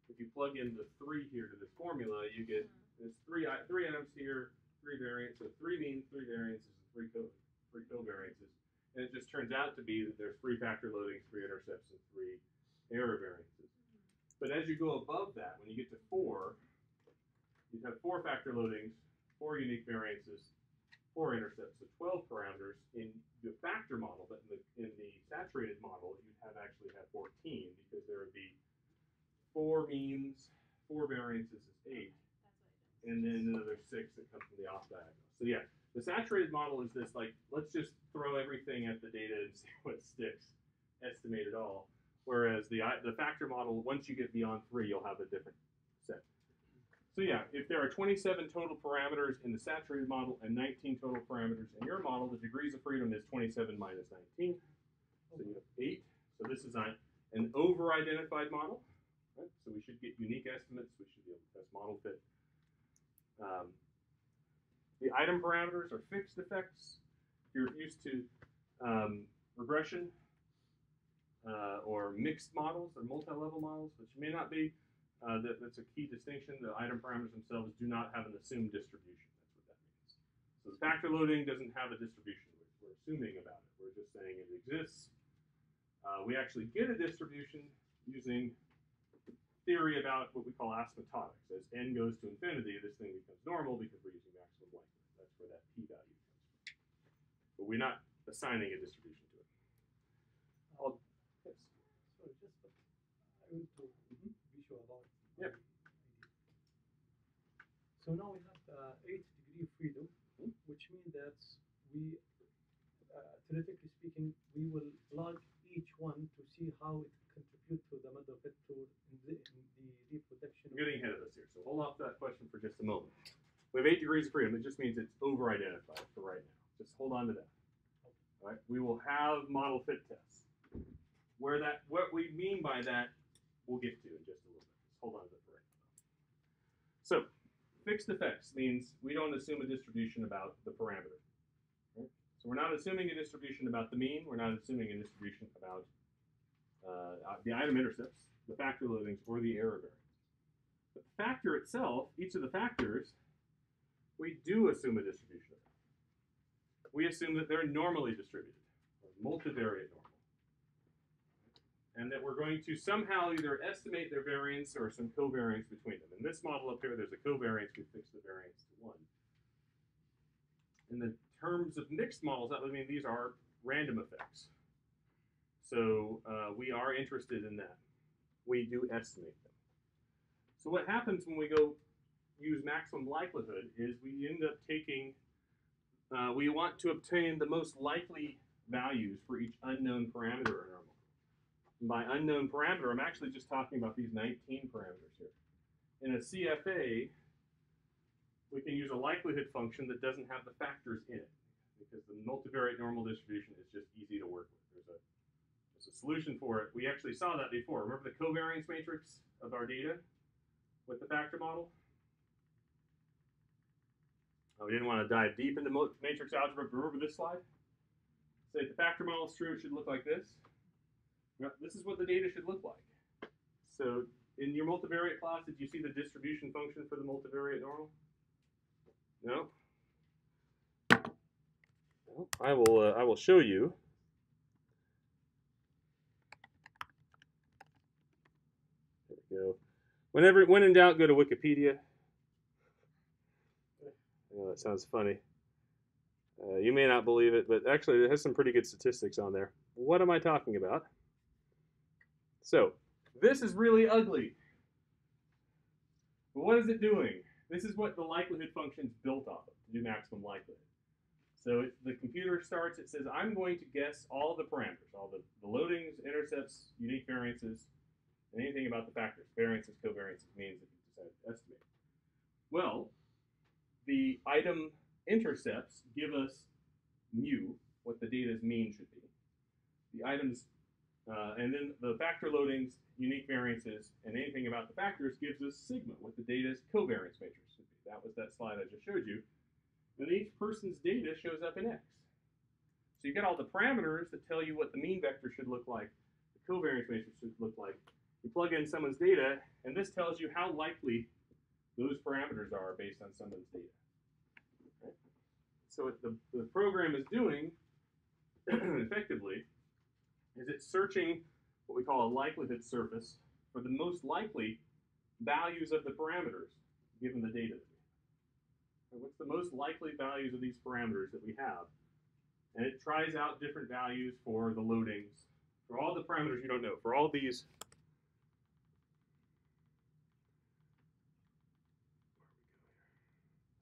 if you plug in the 3 here to this formula, you get there's three items here, 3 variants. So 3 means 3 variances and 3 covariances. And it just turns out to be that there's 3 factor loadings, 3 intercepts, and 3 error variances. But as you go above that, when you get to 4, you have 4 factor loadings, 4 unique variances, 4 intercepts, so 12 parameters in the factor model. But in the saturated model, you'd actually have 14 because there would be 4 means, 4 variances is 8, and then another 6 that come from the off diagonal. So yeah. The saturated model is this, like, let's just throw everything at the data and see what sticks, estimate it all. Whereas the factor model, once you get beyond 3, you'll have a different set. So yeah, if there are 27 total parameters in the saturated model and 19 total parameters in your model, the degrees of freedom is 27 minus 19. So you have 8. So this is an over-identified model. Right? So we should get unique estimates. We should be able to test model fit. The item parameters are fixed effects. You're used to regression or mixed models or multi-level models, which may not be. That's a key distinction. The item parameters themselves do not have an assumed distribution. That's what that means. So the factor loading doesn't have a distribution. We're assuming about it. We're just saying it exists. We actually get a distribution using theory about what we call asymptotics. As n goes to infinity, this thing becomes normal because we're using maximum likelihood. That's where that p-value comes from. But we're not assigning a distribution to it. Yes. Sorry, just I want to be sure about Yep. So now we have 8-degree freedom, which means that we, theoretically speaking, we will plug each one to see how it contributes to the model vector in the reproduction. I'm getting ahead of us here, so hold off that question for just a moment. We have 8 degrees of freedom. It just means it's over-identified for right now. Just hold on to that. All right. We will have model fit tests. What we mean by that, we'll get to in just a little bit. Just hold on to that for right now. So, fixed effects means we don't assume a distribution about the parameter. Right? So we're not assuming a distribution about the mean. We're not assuming a distribution about the item intercepts, the factor loadings, or the error variance. But the factor itself, each of the factors, we do assume a distribution of that. We assume that they're normally distributed, or multivariate normal. And that we're going to somehow either estimate their variance or some covariance between them. In this model up here, there's a covariance. We fix the variance to 1. In the terms of mixed models, that would mean these are random effects. So we are interested in that. We do estimate them. So what happens when we go use maximum likelihood is we end up taking, we want to obtain the most likely values for each unknown parameter in our model. And by unknown parameter, I'm actually just talking about these 19 parameters here. In a CFA, we can use a likelihood function that doesn't have the factors in it because the multivariate normal distribution is just easy to work with. There's a solution for it. We actually saw that before. Remember the covariance matrix of our data with the factor model? Oh, we didn't want to dive deep into matrix algebra, but remember this slide? Say if the factor model is true, it should look like this. This is what the data should look like. So in your multivariate class, did you see the distribution function for the multivariate normal? No? Well, I will show you. There we go. When in doubt, go to Wikipedia. Oh, that sounds funny. You may not believe it, but actually it has some pretty good statistics on there. What am I talking about? So, this is really ugly. But what is it doing? This is what the likelihood function is built off of, to do maximum likelihood. So the computer starts, it says, I'm going to guess all the parameters, all the loadings, intercepts, unique variances, and anything about the factors, variances, covariances, means that you decide to estimate. Well, the item intercepts give us mu, what the data's mean should be. The items And then the factor loadings, unique variances, and anything about the factors gives us sigma, what the data's covariance matrix would be. That was that slide I just showed you. And each person's data shows up in X. So you get all the parameters that tell you what the mean vector should look like, the covariance matrix should look like. You plug in someone's data, and this tells you how likely those parameters are based on someone's data. Right? So what the program is doing, effectively, is it's searching what we call a likelihood surface for the most likely values of the parameters given the data that we have. And what's the most likely values of these parameters that we have? And it tries out different values for the loadings, for all the parameters you don't know, for all these.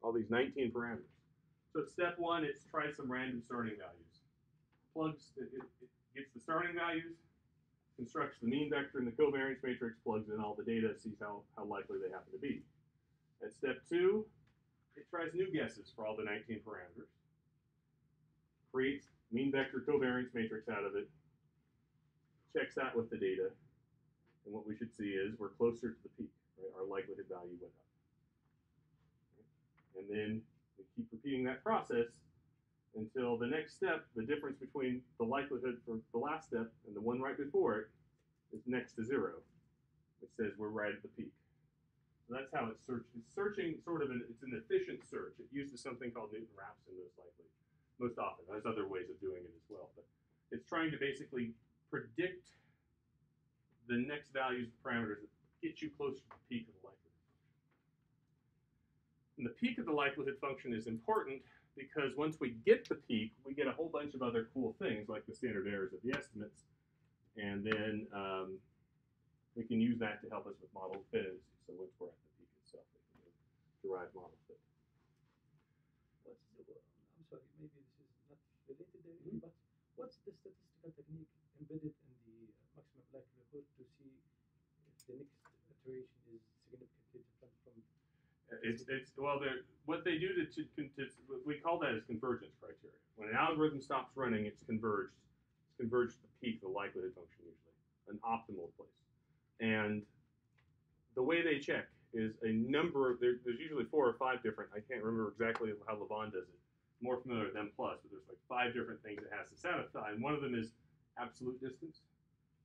All these 19 parameters. So at step one, it's tries some random starting values. It gets the starting values, constructs the mean vector and the covariance matrix, plugs in all the data, sees how likely they happen to be. At step two, it tries new guesses for all the 19 parameters, creates mean vector covariance matrix out of it, checks that with the data, and what we should see is we're closer to the peak, right? Our likelihood value went up. And then we keep repeating that process until the next step, the difference between the likelihood for the last step and the one right before it is next to zero, which says we're right at the peak. So that's how it's searching. It's searching sort of it's an efficient search. It uses something called Newton-Raphson most often. There's other ways of doing it as well, but it's trying to basically predict the next values of parameters that get you closer to the peak of the likelihood. And the peak of the likelihood function is important because once we get the peak, we get a whole bunch of other cool things like the standard errors of the estimates, and then we can use that to help us with model fit. So once we're at the peak itself, we can derive model fit. I'm sorry, maybe this is not related directly, but what's the statistical technique embedded in the maximum likelihood to see if the next iteration is significantly different from? What they do to we call that as convergence criteria. When an algorithm stops running, it's converged. It's converged to the peak, the likelihood function usually, an optimal place. And the way they check is a number of there's usually 4 or 5 different. I can't remember exactly how Levon does it. More familiar with M+, but there's like 5 different things it has to satisfy, and one of them is absolute distance.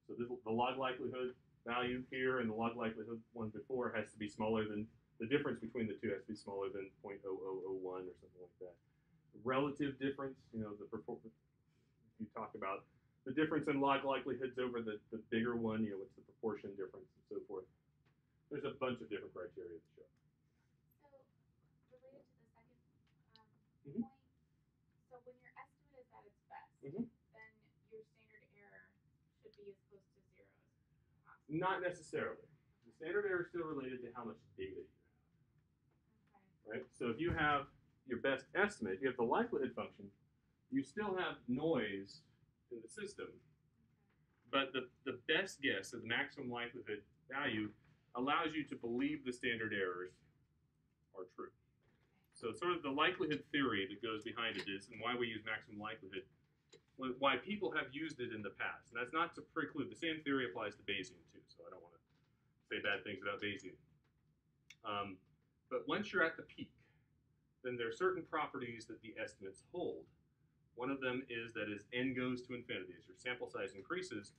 So the log likelihood value here and the log likelihood one before has to be smaller than. The difference between the two has to be smaller than 0.0001 or something like that. Relative difference, if you talk about the difference in log likelihoods over the bigger one, what's the proportion difference and so forth. There's a bunch of different criteria to show. So, related to the second point, so when your estimate is at its best, then your standard error should be as close to 0 as possible. Not necessarily. The standard error is still related to how much data you have. Right? So if you have your best estimate, you have the likelihood function, you still have noise in the system, but the best guess of the maximum likelihood value allows you to believe the standard errors are true. So sort of the likelihood theory that goes behind it is, and why we use maximum likelihood, why people have used it in the past. And that's not to preclude, the same theory applies to Bayesian too, so I don't want to say bad things about Bayesian. But once you're at the peak, then there are certain properties that the estimates hold. One of them is that as n goes to infinity, as your sample size increases,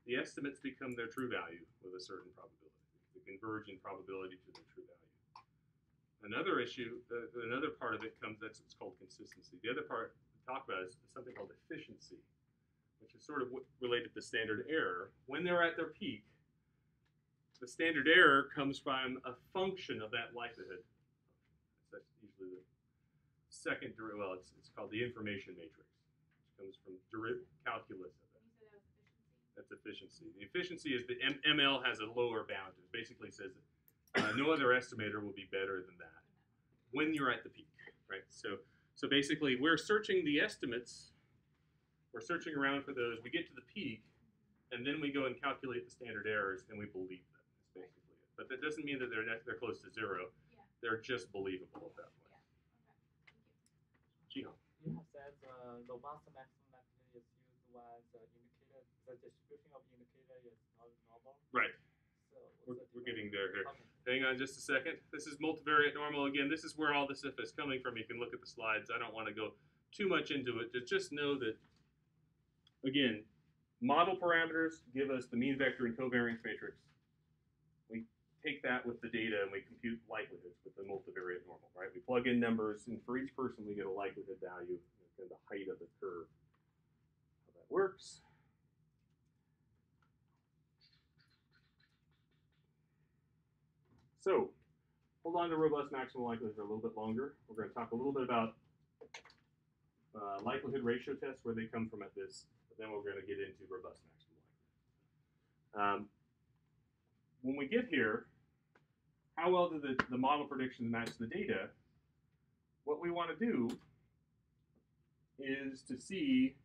the estimates become their true value with a certain probability. They converge in probability to their true value. Another issue, another part of it comes, it's called consistency. The other part we talk about is something called efficiency, which is sort of related to standard error. When they're at their peak, the standard error comes from a function of that likelihood. That's usually the second derivative. Well, it's called the information matrix, which comes from calculus of that. You said that was efficiency? That's efficiency. The efficiency is the ML has a lower bound. It basically says that no other estimator will be better than that when you're at the peak, right? So basically, we're searching the estimates. We're searching around for those. We get to the peak, and then we go and calculate the standard errors, and we believe them. That's basically it. But that doesn't mean that they're close to 0. Yeah. They're just believable at that point. Yeah. Okay. Thank you. Jihan. You have said the robust maximum likelihood is used when the indicator the distribution of indicator is not normal. Right. So We're getting there here. Okay. Hang on just a second. This is multivariate normal again. This is where all this stuff is coming from. You can look at the slides. I don't want to go too much into it. Just know that, again, model parameters give us the mean vector and covariance matrix. We take that with the data and we compute likelihoods with the multivariate normal, right? We plug in numbers, and for each person we get a likelihood value and the height of the curve. How that works. So, hold on to robust maximal likelihood for a little bit longer. We're going to talk a little bit about likelihood ratio tests, where they come from at this, but then we're going to get into robust maximal likelihood. When we get here, how well do the model predictions match the data? What we want to do is to see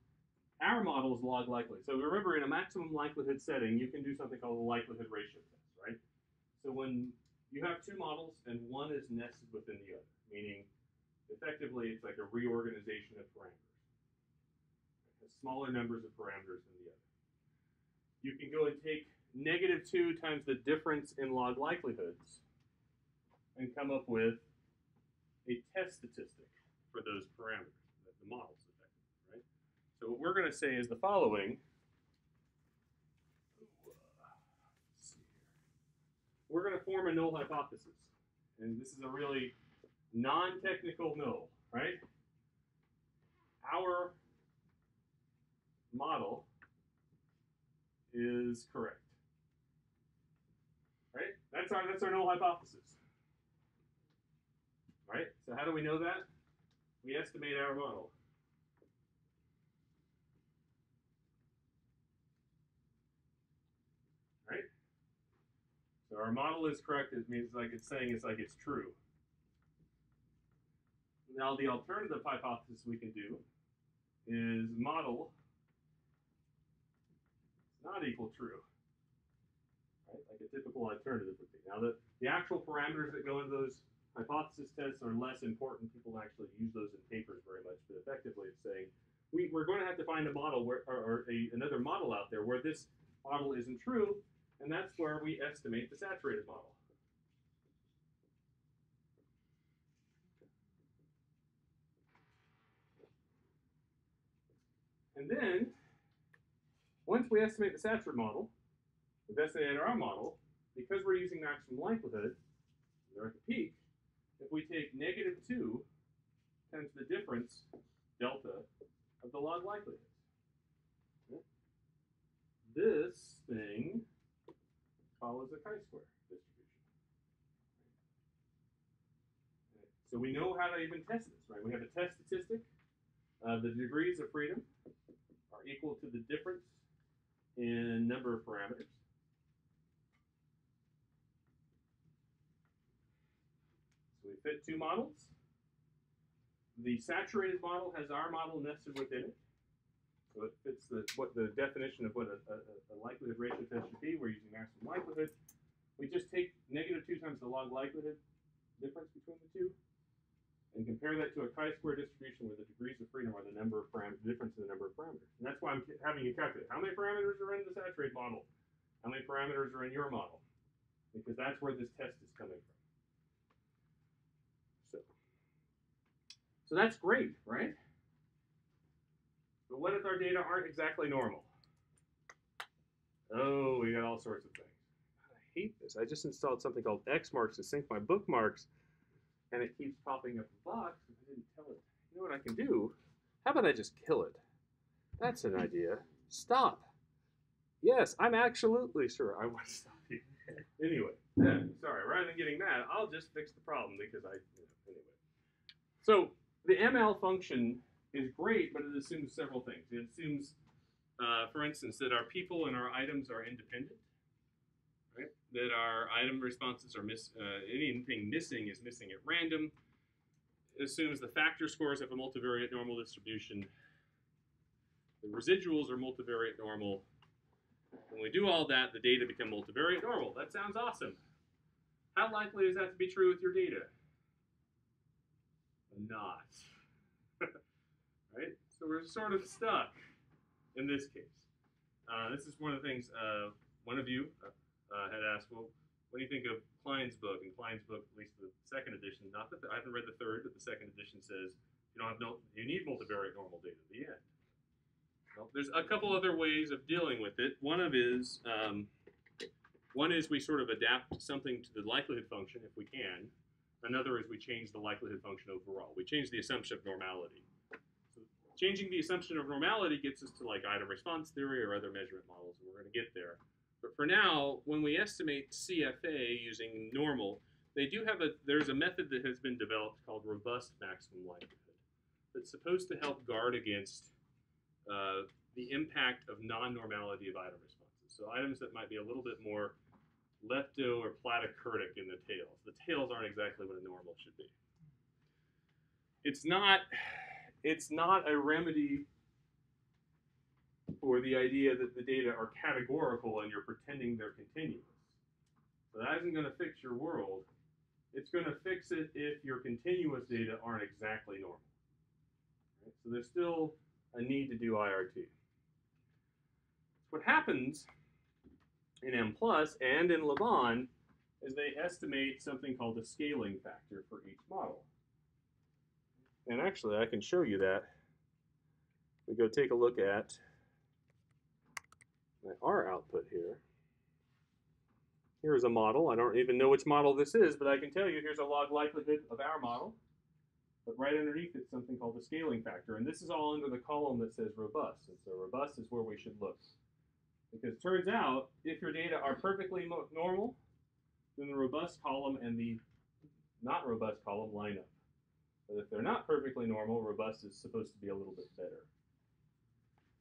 our model's log likelihood. So remember, in a maximum likelihood setting, you can do something called a likelihood ratio test, right? So when you have two models and one is nested within the other, meaning effectively it's like a reorganization of parameters. It has smaller numbers of parameters than the other. You can go and take -2 times the difference in log likelihoods and come up with a test statistic for those parameters, the models, effectively, right? So what we're going to say is the following. We're going to form a null hypothesis. And this is a really non-technical null, right? Our model is correct. Right? That's our null hypothesis. Right? So how do we know that? We estimate our model. Right? So our model is correct. It means like it's saying it's like it's true. Now the alternative hypothesis we can do is model is not equal true. Right? Like a typical alternative would be. Now the actual parameters that go into those hypothesis tests are less important. People actually use those in papers very much, but effectively it's saying we're going to have to find a model where, another model out there where this model isn't true, and that's where we estimate the saturated model. And then, once we estimate the saturated model, we've estimated our model, because we're using maximum likelihood, they're at the peak, if we take -2 times the difference, delta, of the log likelihood. Okay. This thing follows a chi-square distribution. Okay. So we know how to even test this, right? We have a test statistic. The degrees of freedom are equal to the difference in number of parameters. So we fit two models. The saturated model has our model nested within it. So it fits what the definition of what a likelihood ratio test should be. We're using maximum likelihood. We just take -2 times the log likelihood difference between the two and compare that to a chi-square distribution where the degrees of freedom are the number of parameters, difference in the number of parameters. And that's why I'm having you calculate how many parameters are in the saturated model, how many parameters are in your model, because that's where this test is coming from. So that's great, right? But what if our data aren't exactly normal? Oh, we got all sorts of things. I hate this. I just installed something called Xmarks to sync my bookmarks, and it keeps popping up a box, and I didn't tell it. You know what I can do? How about I just kill it? That's an idea. Stop. Yes, I'm absolutely sure I want to stop you. Anyway, sorry, rather than getting mad, I'll just fix the problem because anyway. So the ML function is great, but it assumes several things. It assumes, for instance, that our people and our items are independent, right? That our item responses are anything missing is missing at random. It assumes the factor scores have a multivariate normal distribution. The residuals are multivariate normal. When we do all that, the data become multivariate normal. That sounds awesome. How likely is that to be true with your data? Not. Right? So we're sort of stuck in this case. this is one of the things one of you had asked, well, what do you think of Klein's book? And Klein's book, at least the second edition, not the I haven't read the third, but the second edition says you need multivariate normal data at the end. Well, there's a couple other ways of dealing with it. One is we sort of adapt something to the likelihood function if we can. Another is we change the likelihood function overall. We change the assumption of normality. So changing the assumption of normality gets us to like item response theory or other measurement models, and we're going to get there. But for now, when we estimate CFA using normal, there's a method that has been developed called robust maximum likelihood that's supposed to help guard against the impact of non-normality of item responses. So items that might be a little bit more lepto or platykurtic in the tails. The tails aren't exactly what a normal should be. It's not a remedy for the idea that the data are categorical and you're pretending they're continuous. So that isn't going to fix your world. It's going to fix it if your continuous data aren't exactly normal. Right? So there's still a need to do IRT. What happens in M+ and in Lavon is they estimate something called the scaling factor for each model. And actually, I can show you that. We go take a look at our output here. Here's a model. I don't even know which model this is, but I can tell you here's a log likelihood of our model. But right underneath it's something called the scaling factor. And this is all under the column that says robust. And so robust is where we should look. Because it turns out, if your data are perfectly normal, then the robust column and the not robust column line up. But if they're not perfectly normal, robust is supposed to be a little bit better.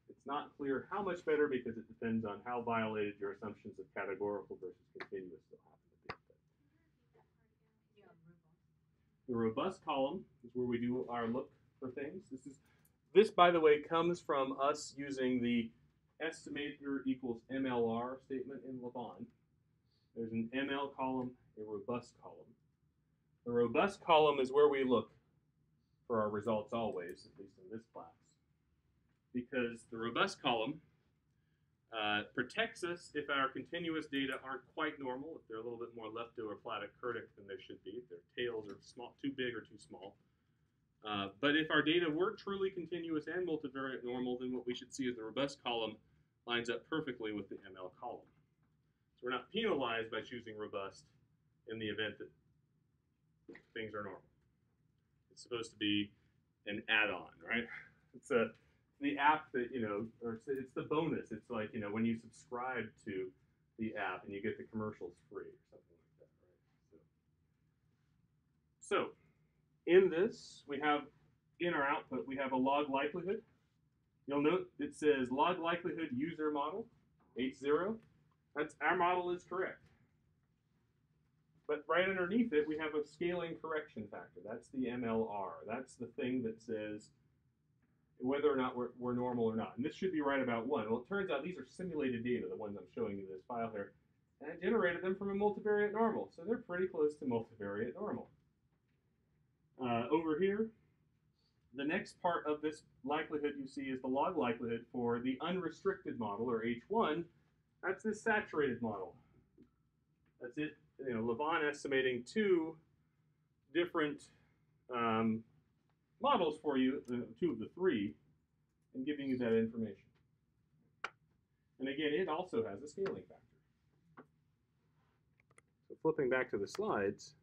It's not clear how much better because it depends on how violated your assumptions of categorical versus continuous will happen to be. The robust column is where we do our look for things. This, by the way, comes from us using the estimator equals MLR statement in Lavon. There's an ML column, a robust column. The robust column is where we look for our results always, at least in this class. Because the robust column protects us if our continuous data aren't quite normal, if they're a little bit more lepto or platykurtic than they should be, if their tails are small, too big or too small. But if our data were truly continuous and multivariate normal, then what we should see is the robust column lines up perfectly with the ML column. So we're not penalized by choosing robust in the event that things are normal. It's supposed to be an add-on, right? It's the app that, or it's the bonus. It's like, when you subscribe to the app and you get the commercials free or something like that, right? So in this, we have, in our output, we have a log likelihood. You'll note it says log likelihood user model, H0. That's our model is correct. But right underneath it, we have a scaling correction factor. That's the MLR. That's the thing that says whether or not we're normal or not. And this should be right about 1. Well, it turns out these are simulated data, the ones I'm showing you in this file here. And I generated them from a multivariate normal. So they're pretty close to multivariate normal. Over here, the next part of this likelihood you see is the log likelihood for the unrestricted model, or H1. That's this saturated model. That's it. Lavon estimating 2 different models for you, 2 of the 3, and giving you that information. And again, it also has a scaling factor. So flipping back to the slides,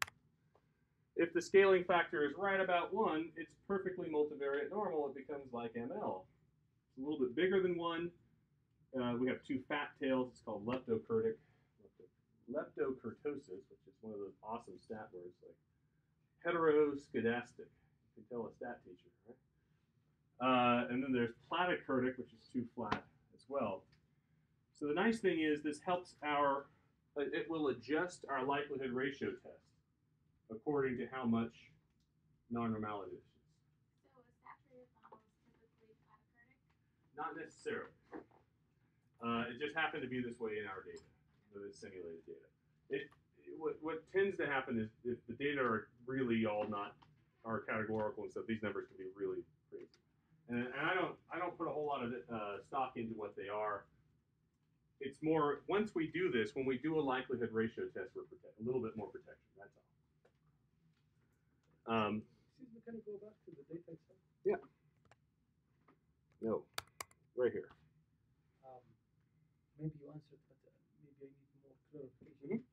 if the scaling factor is right about 1, it's perfectly multivariate normal. It becomes like ML. It's a little bit bigger than 1. We have 2 fat tails. It's called leptokurtosis, which is one of those awesome stat words, like heteroscedastic. You can tell a stat teacher, right? And then there's platykurtic, which is too flat as well. So the nice thing is this helps it will adjust our likelihood ratio test according to how much non-normality it is. So a saturated model is typically platykurtic? Not necessarily. It just happened to be this way in our data, with simulated data. What tends to happen is if the data are really all are categorical and stuff, these numbers can be really crazy. And I don't put a whole lot of stock into what they are. it's more, once we do this, when we do a likelihood ratio test, we're a little bit more protection, that's all. Excuse me, can you go back to the data itself? Yeah. No, right here. Maybe you answered, but maybe I need more clarification.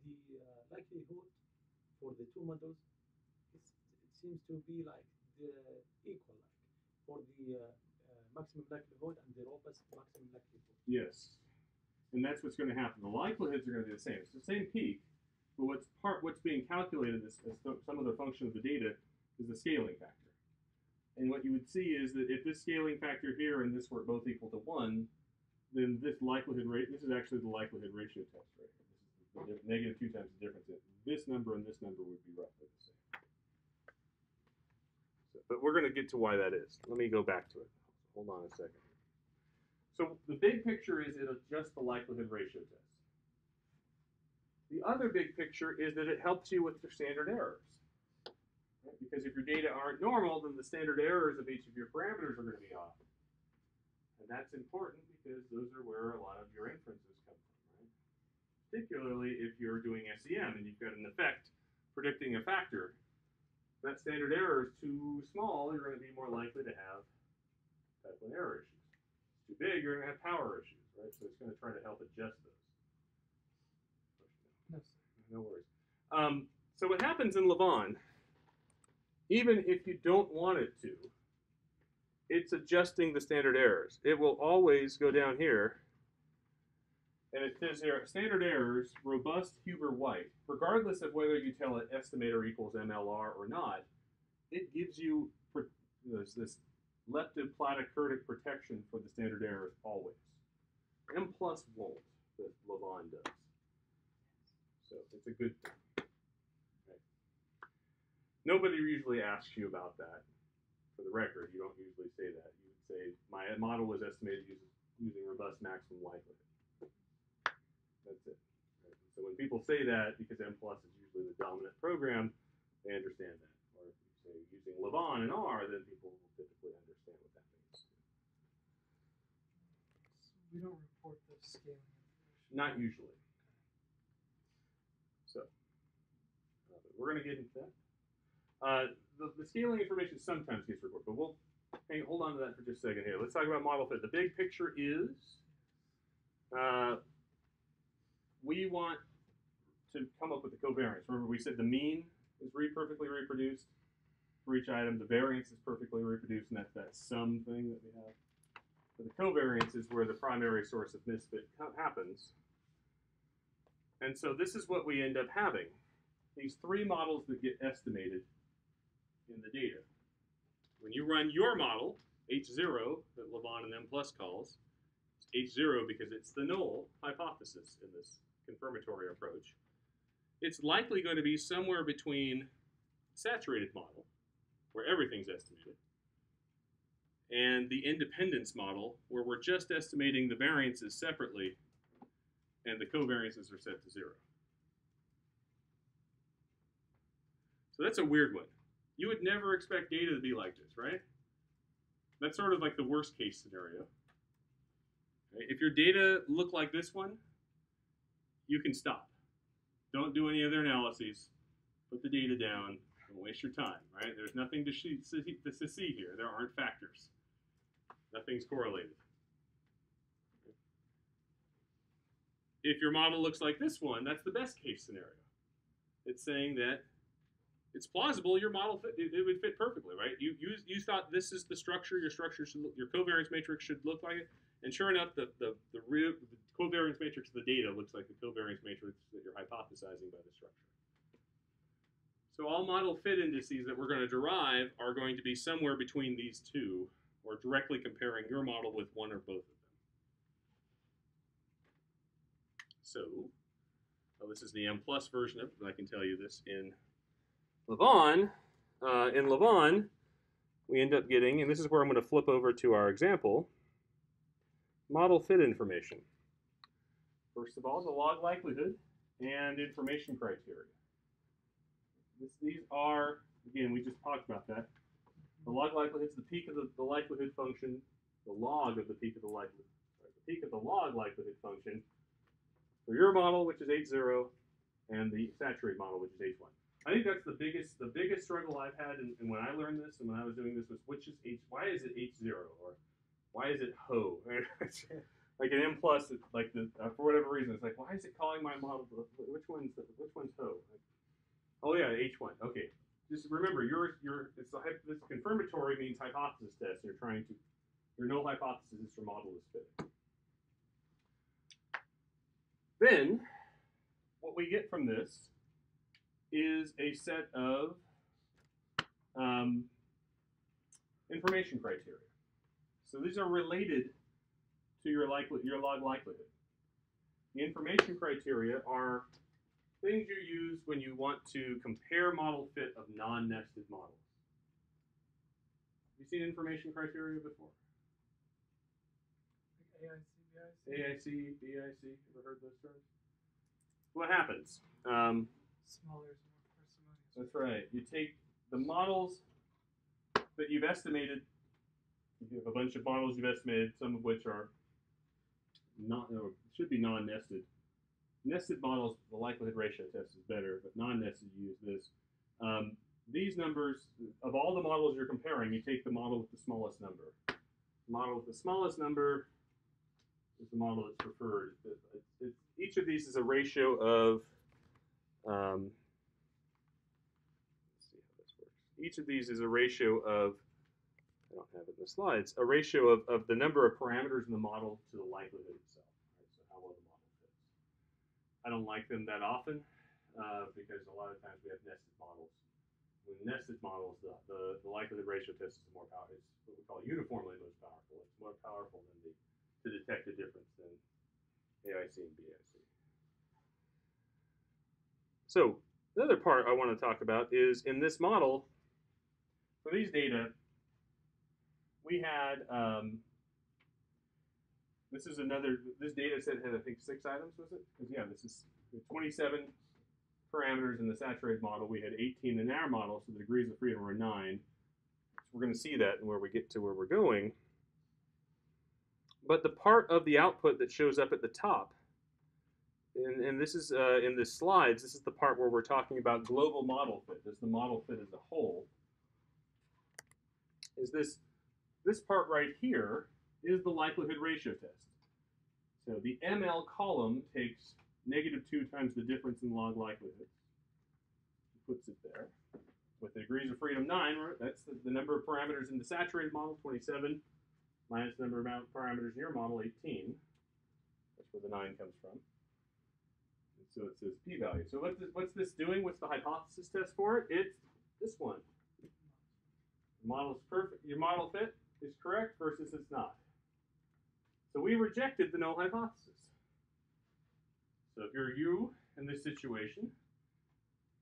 The likelihood for the two models, it seems to be like the equal, like for the maximum likelihood and the robust maximum likelihood. Yes, and that's what's going to happen. The likelihoods are going to be the same. It's the same peak, but what's being calculated as some of the function of the data is the scaling factor. And what you would see is that if this scaling factor here and this were both equal to 1, then this likelihood rate, this is actually the likelihood ratio test right here. This is the negative 2 times the difference. This number and this number would be roughly the same. So, but we're going to get to why that is. Let me go back to it. Hold on a second. So the big picture is it adjusts the likelihood ratio test. The other big picture is that it helps you with your standard errors. Right? Because if your data aren't normal, then the standard errors of each of your parameters are going to be off. And that's important because those are where a lot of your inferences come from, right? Particularly if you're doing SEM and you've got an effect predicting a factor. If that standard error is too small, you're going to be more likely to have type 1 error issues. Too big, you're going to have power issues, right? So it's going to try to help adjust those. No worries. So what happens in Lavon, even if you don't want it to, it's adjusting the standard errors. It will always go down here, and it says here, standard errors, robust Huber-White. Regardless of whether you tell it estimator equals MLR or not, it gives you this leptoplatykurtic protection for the standard errors always. M+ won't, but Lavon does. So it's a good thing. Right. Nobody usually asks you about that. For the record, you don't usually say that. You would say, my model was estimated using robust maximum likelihood. That's it. Right? So when people say that, because M+ is usually the dominant program, they understand that. Or if you say using Lavon and R, then people will typically understand what that means. So we don't report the scaling information. Not usually. So we're going to get into that. The scaling information sometimes gets reported, but we'll hold on to that for just a second here. Let's talk about model fit. The big picture is we want to come up with the covariance. Remember, we said the mean is perfectly reproduced for each item. The variance is perfectly reproduced, and that's that sum thing that we have. But the covariance is where the primary source of misfit happens. And so this is what we end up having. These 3 models that get estimated in the data. When you run your model, H0, that Lavon and M+ calls, it's H0 because it's the null hypothesis in this confirmatory approach. It's likely going to be somewhere between saturated model, where everything's estimated, and the independence model, where we're just estimating the variances separately, and the covariances are set to 0. So that's a weird one. You would never expect data to be like this, right? That's sort of like the worst case scenario. Right? If your data look like this one, you can stop. Don't do any other analyses. Put the data down. Don't waste your time, right? There's nothing to see here. There aren't factors. Nothing's correlated. If your model looks like this one, that's the best case scenario. It's saying that it's plausible your model it would fit perfectly, right? You thought this is the structure. Your covariance matrix should look like it, and sure enough, the covariance matrix of the data looks like the covariance matrix that you're hypothesizing by the structure. So all model fit indices that we're going to derive are going to be somewhere between these two, or directly comparing your model with one or both of them. So, this is the M+ version of it, but I can tell you this in Lavon. In Lavon, we end up getting, and this is where I'm going to flip over to our example, model fit information. First of all, the log likelihood and information criteria. These are, again, we just talked about that. The log likelihood is the peak of the likelihood function, the log of the peak of the likelihood, sorry, the peek at the log likelihood function for your model, which is H0, and the saturated model, which is H1. I think that's the biggest struggle I've had, and when I learned this and when I was doing this was why is it H0 or why is it HO? Like an M plus, like for whatever reason, it's like why is it calling my model? Which one's HO? Like, oh yeah, H1. Okay, just remember this confirmatory means hypothesis test. You're trying to your null hypothesis is your model is fitting. Then what we get from this is a set of information criteria. So these are related to your log likelihood. The information criteria are things you use when you want to compare model fit of non-nested models. Have you seen information criteria before? AIC, BIC, ever heard those terms? What happens? Smaller is more parsimonious. That's right. You take the models that you've estimated. You have a bunch of models you've estimated, some of which are should be non-nested. Nested models, the likelihood ratio test is better, but non-nested, you use this. These numbers, of all the models you're comparing, you take the model with the smallest number. The model with the smallest number is the model that's preferred. Each of these is a ratio of, let's see how this works. Each of these is a ratio of, I don't have it in the slides, a ratio of the number of parameters in the model to the likelihood itself. Right? So how well the model fits. I don't like them that often because a lot of times we have nested models. With nested models, the likelihood ratio test is more powerful. It's what we call uniformly most powerful. It's more powerful than to detect a difference than AIC and BIC. So the other part I want to talk about is in this model, for these data, we had, this data set had, I think, 6 items, was it? Because, yeah, this is 27 parameters in the saturated model. We had 18 in our model, so the degrees of freedom were 9. So we're going to see that where we get to where we're going. But the part of the output that shows up at the top, and this is in the slides, this is the part where we're talking about global model fit. Does the model fit as a whole? Is this part right here is the likelihood ratio test. So the ML column takes -2 times the difference in log likelihood. Puts it there. With the degrees of freedom 9, right? That's the number of parameters in the saturated model, 27, minus the number of parameters in your model, 18. That's where the 9 comes from. And so it says p-value. So what's this doing? What's the hypothesis test for it? It's this one. The model's perfect. Your model fit is correct versus it's not. So we rejected the null hypothesis. So if you're you in this situation,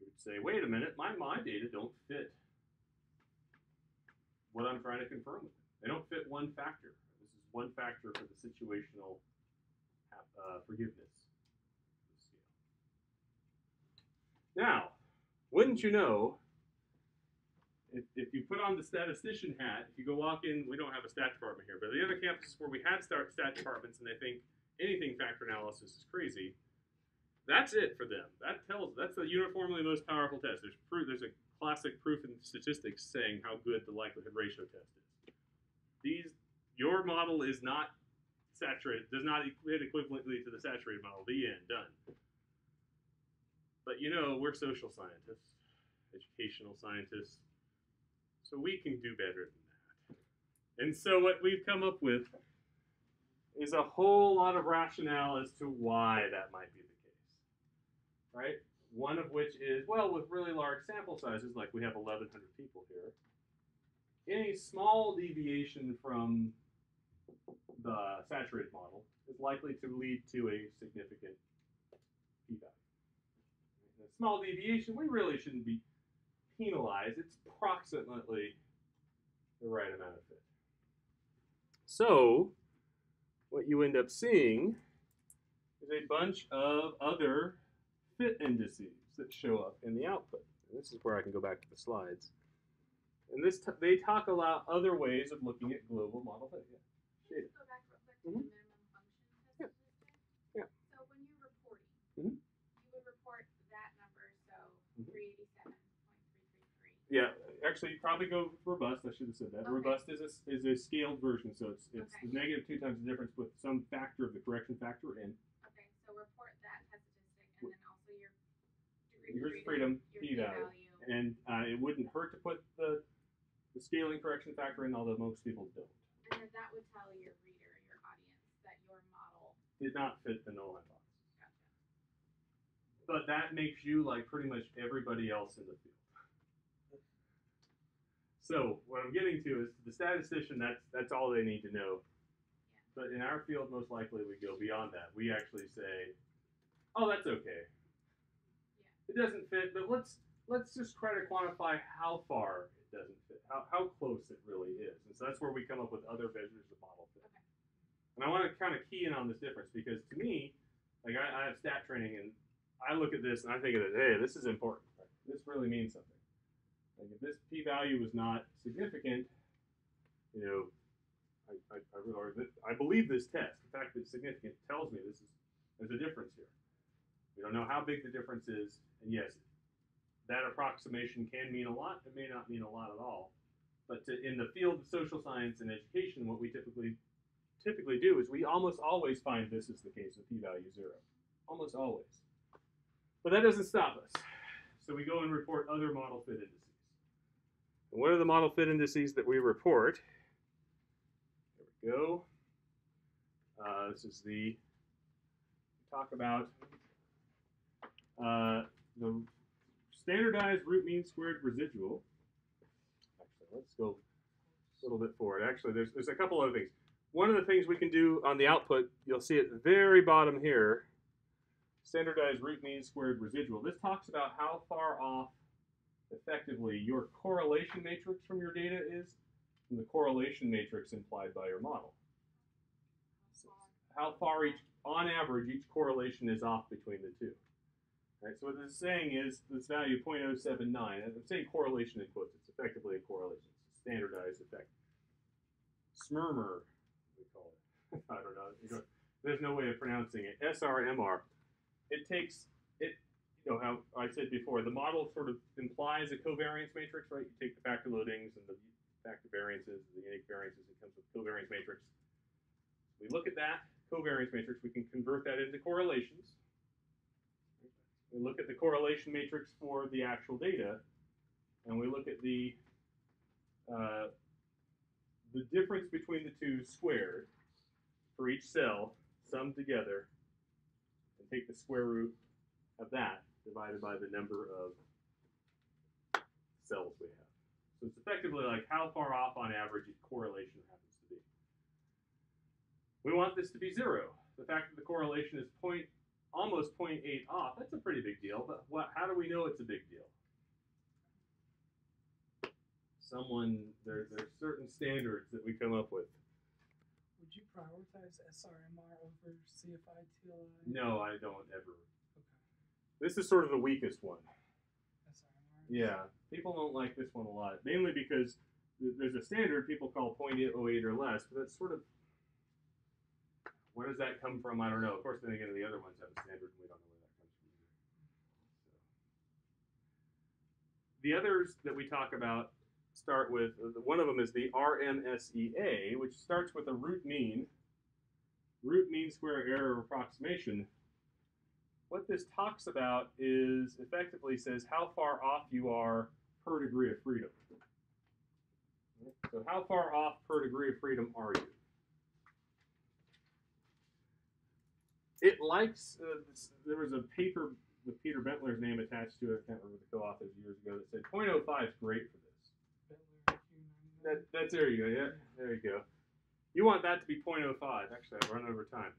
you would say, wait a minute, my data don't fit what I'm trying to confirm with them. They don't fit one factor. This is one factor for the situational forgiveness. Now, wouldn't you know, if you put on the statistician hat, if you go walk in, we don't have a stat department here, but the other campuses where we had stat departments and they think anything factor analysis is crazy, that's it for them. That's the uniformly most powerful test. There's a classic proof in statistics saying how good the likelihood ratio test is. Your model is not saturated, does not fit equivalently to the saturated model. The end, done. But we're social scientists, educational scientists, so we can do better than that. And so what we've come up with is a whole lot of rationale as to why that might be the case, right? One of which is, well, with really large sample sizes, like we have 1,100 people here, any small deviation from the saturated model is likely to lead to a significant p-value. A small deviation, we really shouldn't be penalized. It's approximately the right amount of fit. So what you end up seeing is a bunch of other fit indices that show up in the output. And this is where I can go back to the slides. And they talk about other ways of looking at global model fit. Yeah. Can you just go back real quick to the minimum function? actually you probably go robust. I should have said that. Okay. Robust is a scaled version, so it's Okay. the negative 2 times the difference with some factor of the correction factor in. Okay, so report that test statistic and then also your degree Degrees of of freedom, your p-value. And it wouldn't hurt to put the scaling correction factor in, although most people don't. And then that would tell your reader, your audience, that your model Did not fit the null hypothesis. Gotcha. But that makes you like pretty much everybody else in the field. So what I'm getting to is the statistician, that's all they need to know. But in our field, most likely we go beyond that. We actually say, oh, that's okay. It doesn't fit, but let's just try to quantify how far it doesn't fit, how close it really is. And so that's where we come up with other measures of model fit. Okay. And I want to kind of key in on this difference because to me, like I have stat training and I look at this and I think of it, hey, this is important. Right? This really means something. Like if this p-value is not significant, you know, I believe this test. The fact that it's significant tells me there's a difference here. We don't know how big the difference is, and yes, that approximation can mean a lot. It may not mean a lot at all. But in the field of social science and education, what we typically do is we almost always find this is the case with p-value 0. Almost always. But that doesn't stop us. So we go and report other model fit indices. And what are the model fit indices that we report? There we go. This is talk about the standardized root mean squared residual. Actually, let's go a little bit forward. Actually, there's a couple other things. One of the things we can do on the output, you'll see at the very bottom here, standardized root mean squared residual. This talks about how far off effectively your correlation matrix from your data is from the correlation matrix implied by your model. So how far on average, each correlation is off between the two. Right, so what this is saying is this value 0.079, I'm saying correlation in quotes, it's effectively a correlation. It's a standardized effect. SMRMR, we call it. I don't know. There's no way of pronouncing it. SRMR. It takes, how I said before, the model sort of implies a covariance matrix, right? You take the factor loadings and the factor variances, the unique variances, it comes with covariance matrix. We look at that covariance matrix, we can convert that into correlations. We look at the correlation matrix for the actual data, and we look at the difference between the two squared for each cell, summed together, and take the square root of that divided by the number of cells we have. So it's effectively like how far off on average each correlation happens to be. We want this to be 0. The fact that the correlation is almost 0.8 off, that's a pretty big deal, but how do we know it's a big deal? There's certain standards that we come up with. Would you prioritize SRMR over CFI TLI? No, I don't ever. Okay. This is sort of the weakest one. SRMR? Yeah, people don't like this one a lot, mainly because there's a standard people call 0.08 or less, but that's sort of, where does that come from? I don't know. Of course, then again, the other ones have a standard, and we don't know where that comes from either. So. The others that we talk about start with, one of them is the RMSEA, which starts with a root mean square error of approximation. What this talks about is effectively says how far off you are per degree of freedom. So how far off per degree of freedom are you? It likes, there was a paper with Peter Bentler's name attached to it, I can't remember the co-authors years ago, that said 0.05 is great for this. That's there you go, yeah, there you go. You want that to be 0.05. Actually, I've run over time.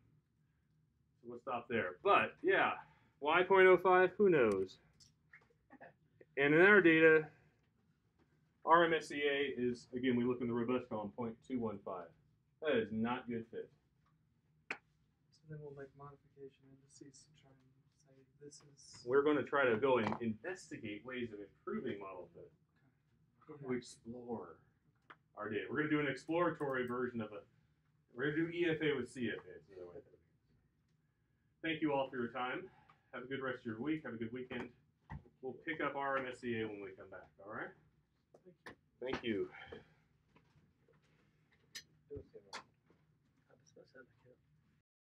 So we'll stop there. But, yeah, why 0.05? Who knows? And in our data, RMSEA is, again, we look in the robust column, 0.215. That is not good fit. So then we'll make modification indices to try and say this is... We're going to try to go and investigate ways of improving model fit. To explore our data. We're going to do an exploratory version of we're going to do EFA with CFA. It's another way. Thank you all for your time. Have a good rest of your week. Have a good weekend. We'll pick up RMSEA when we come back, all right? Thank you. It was zero.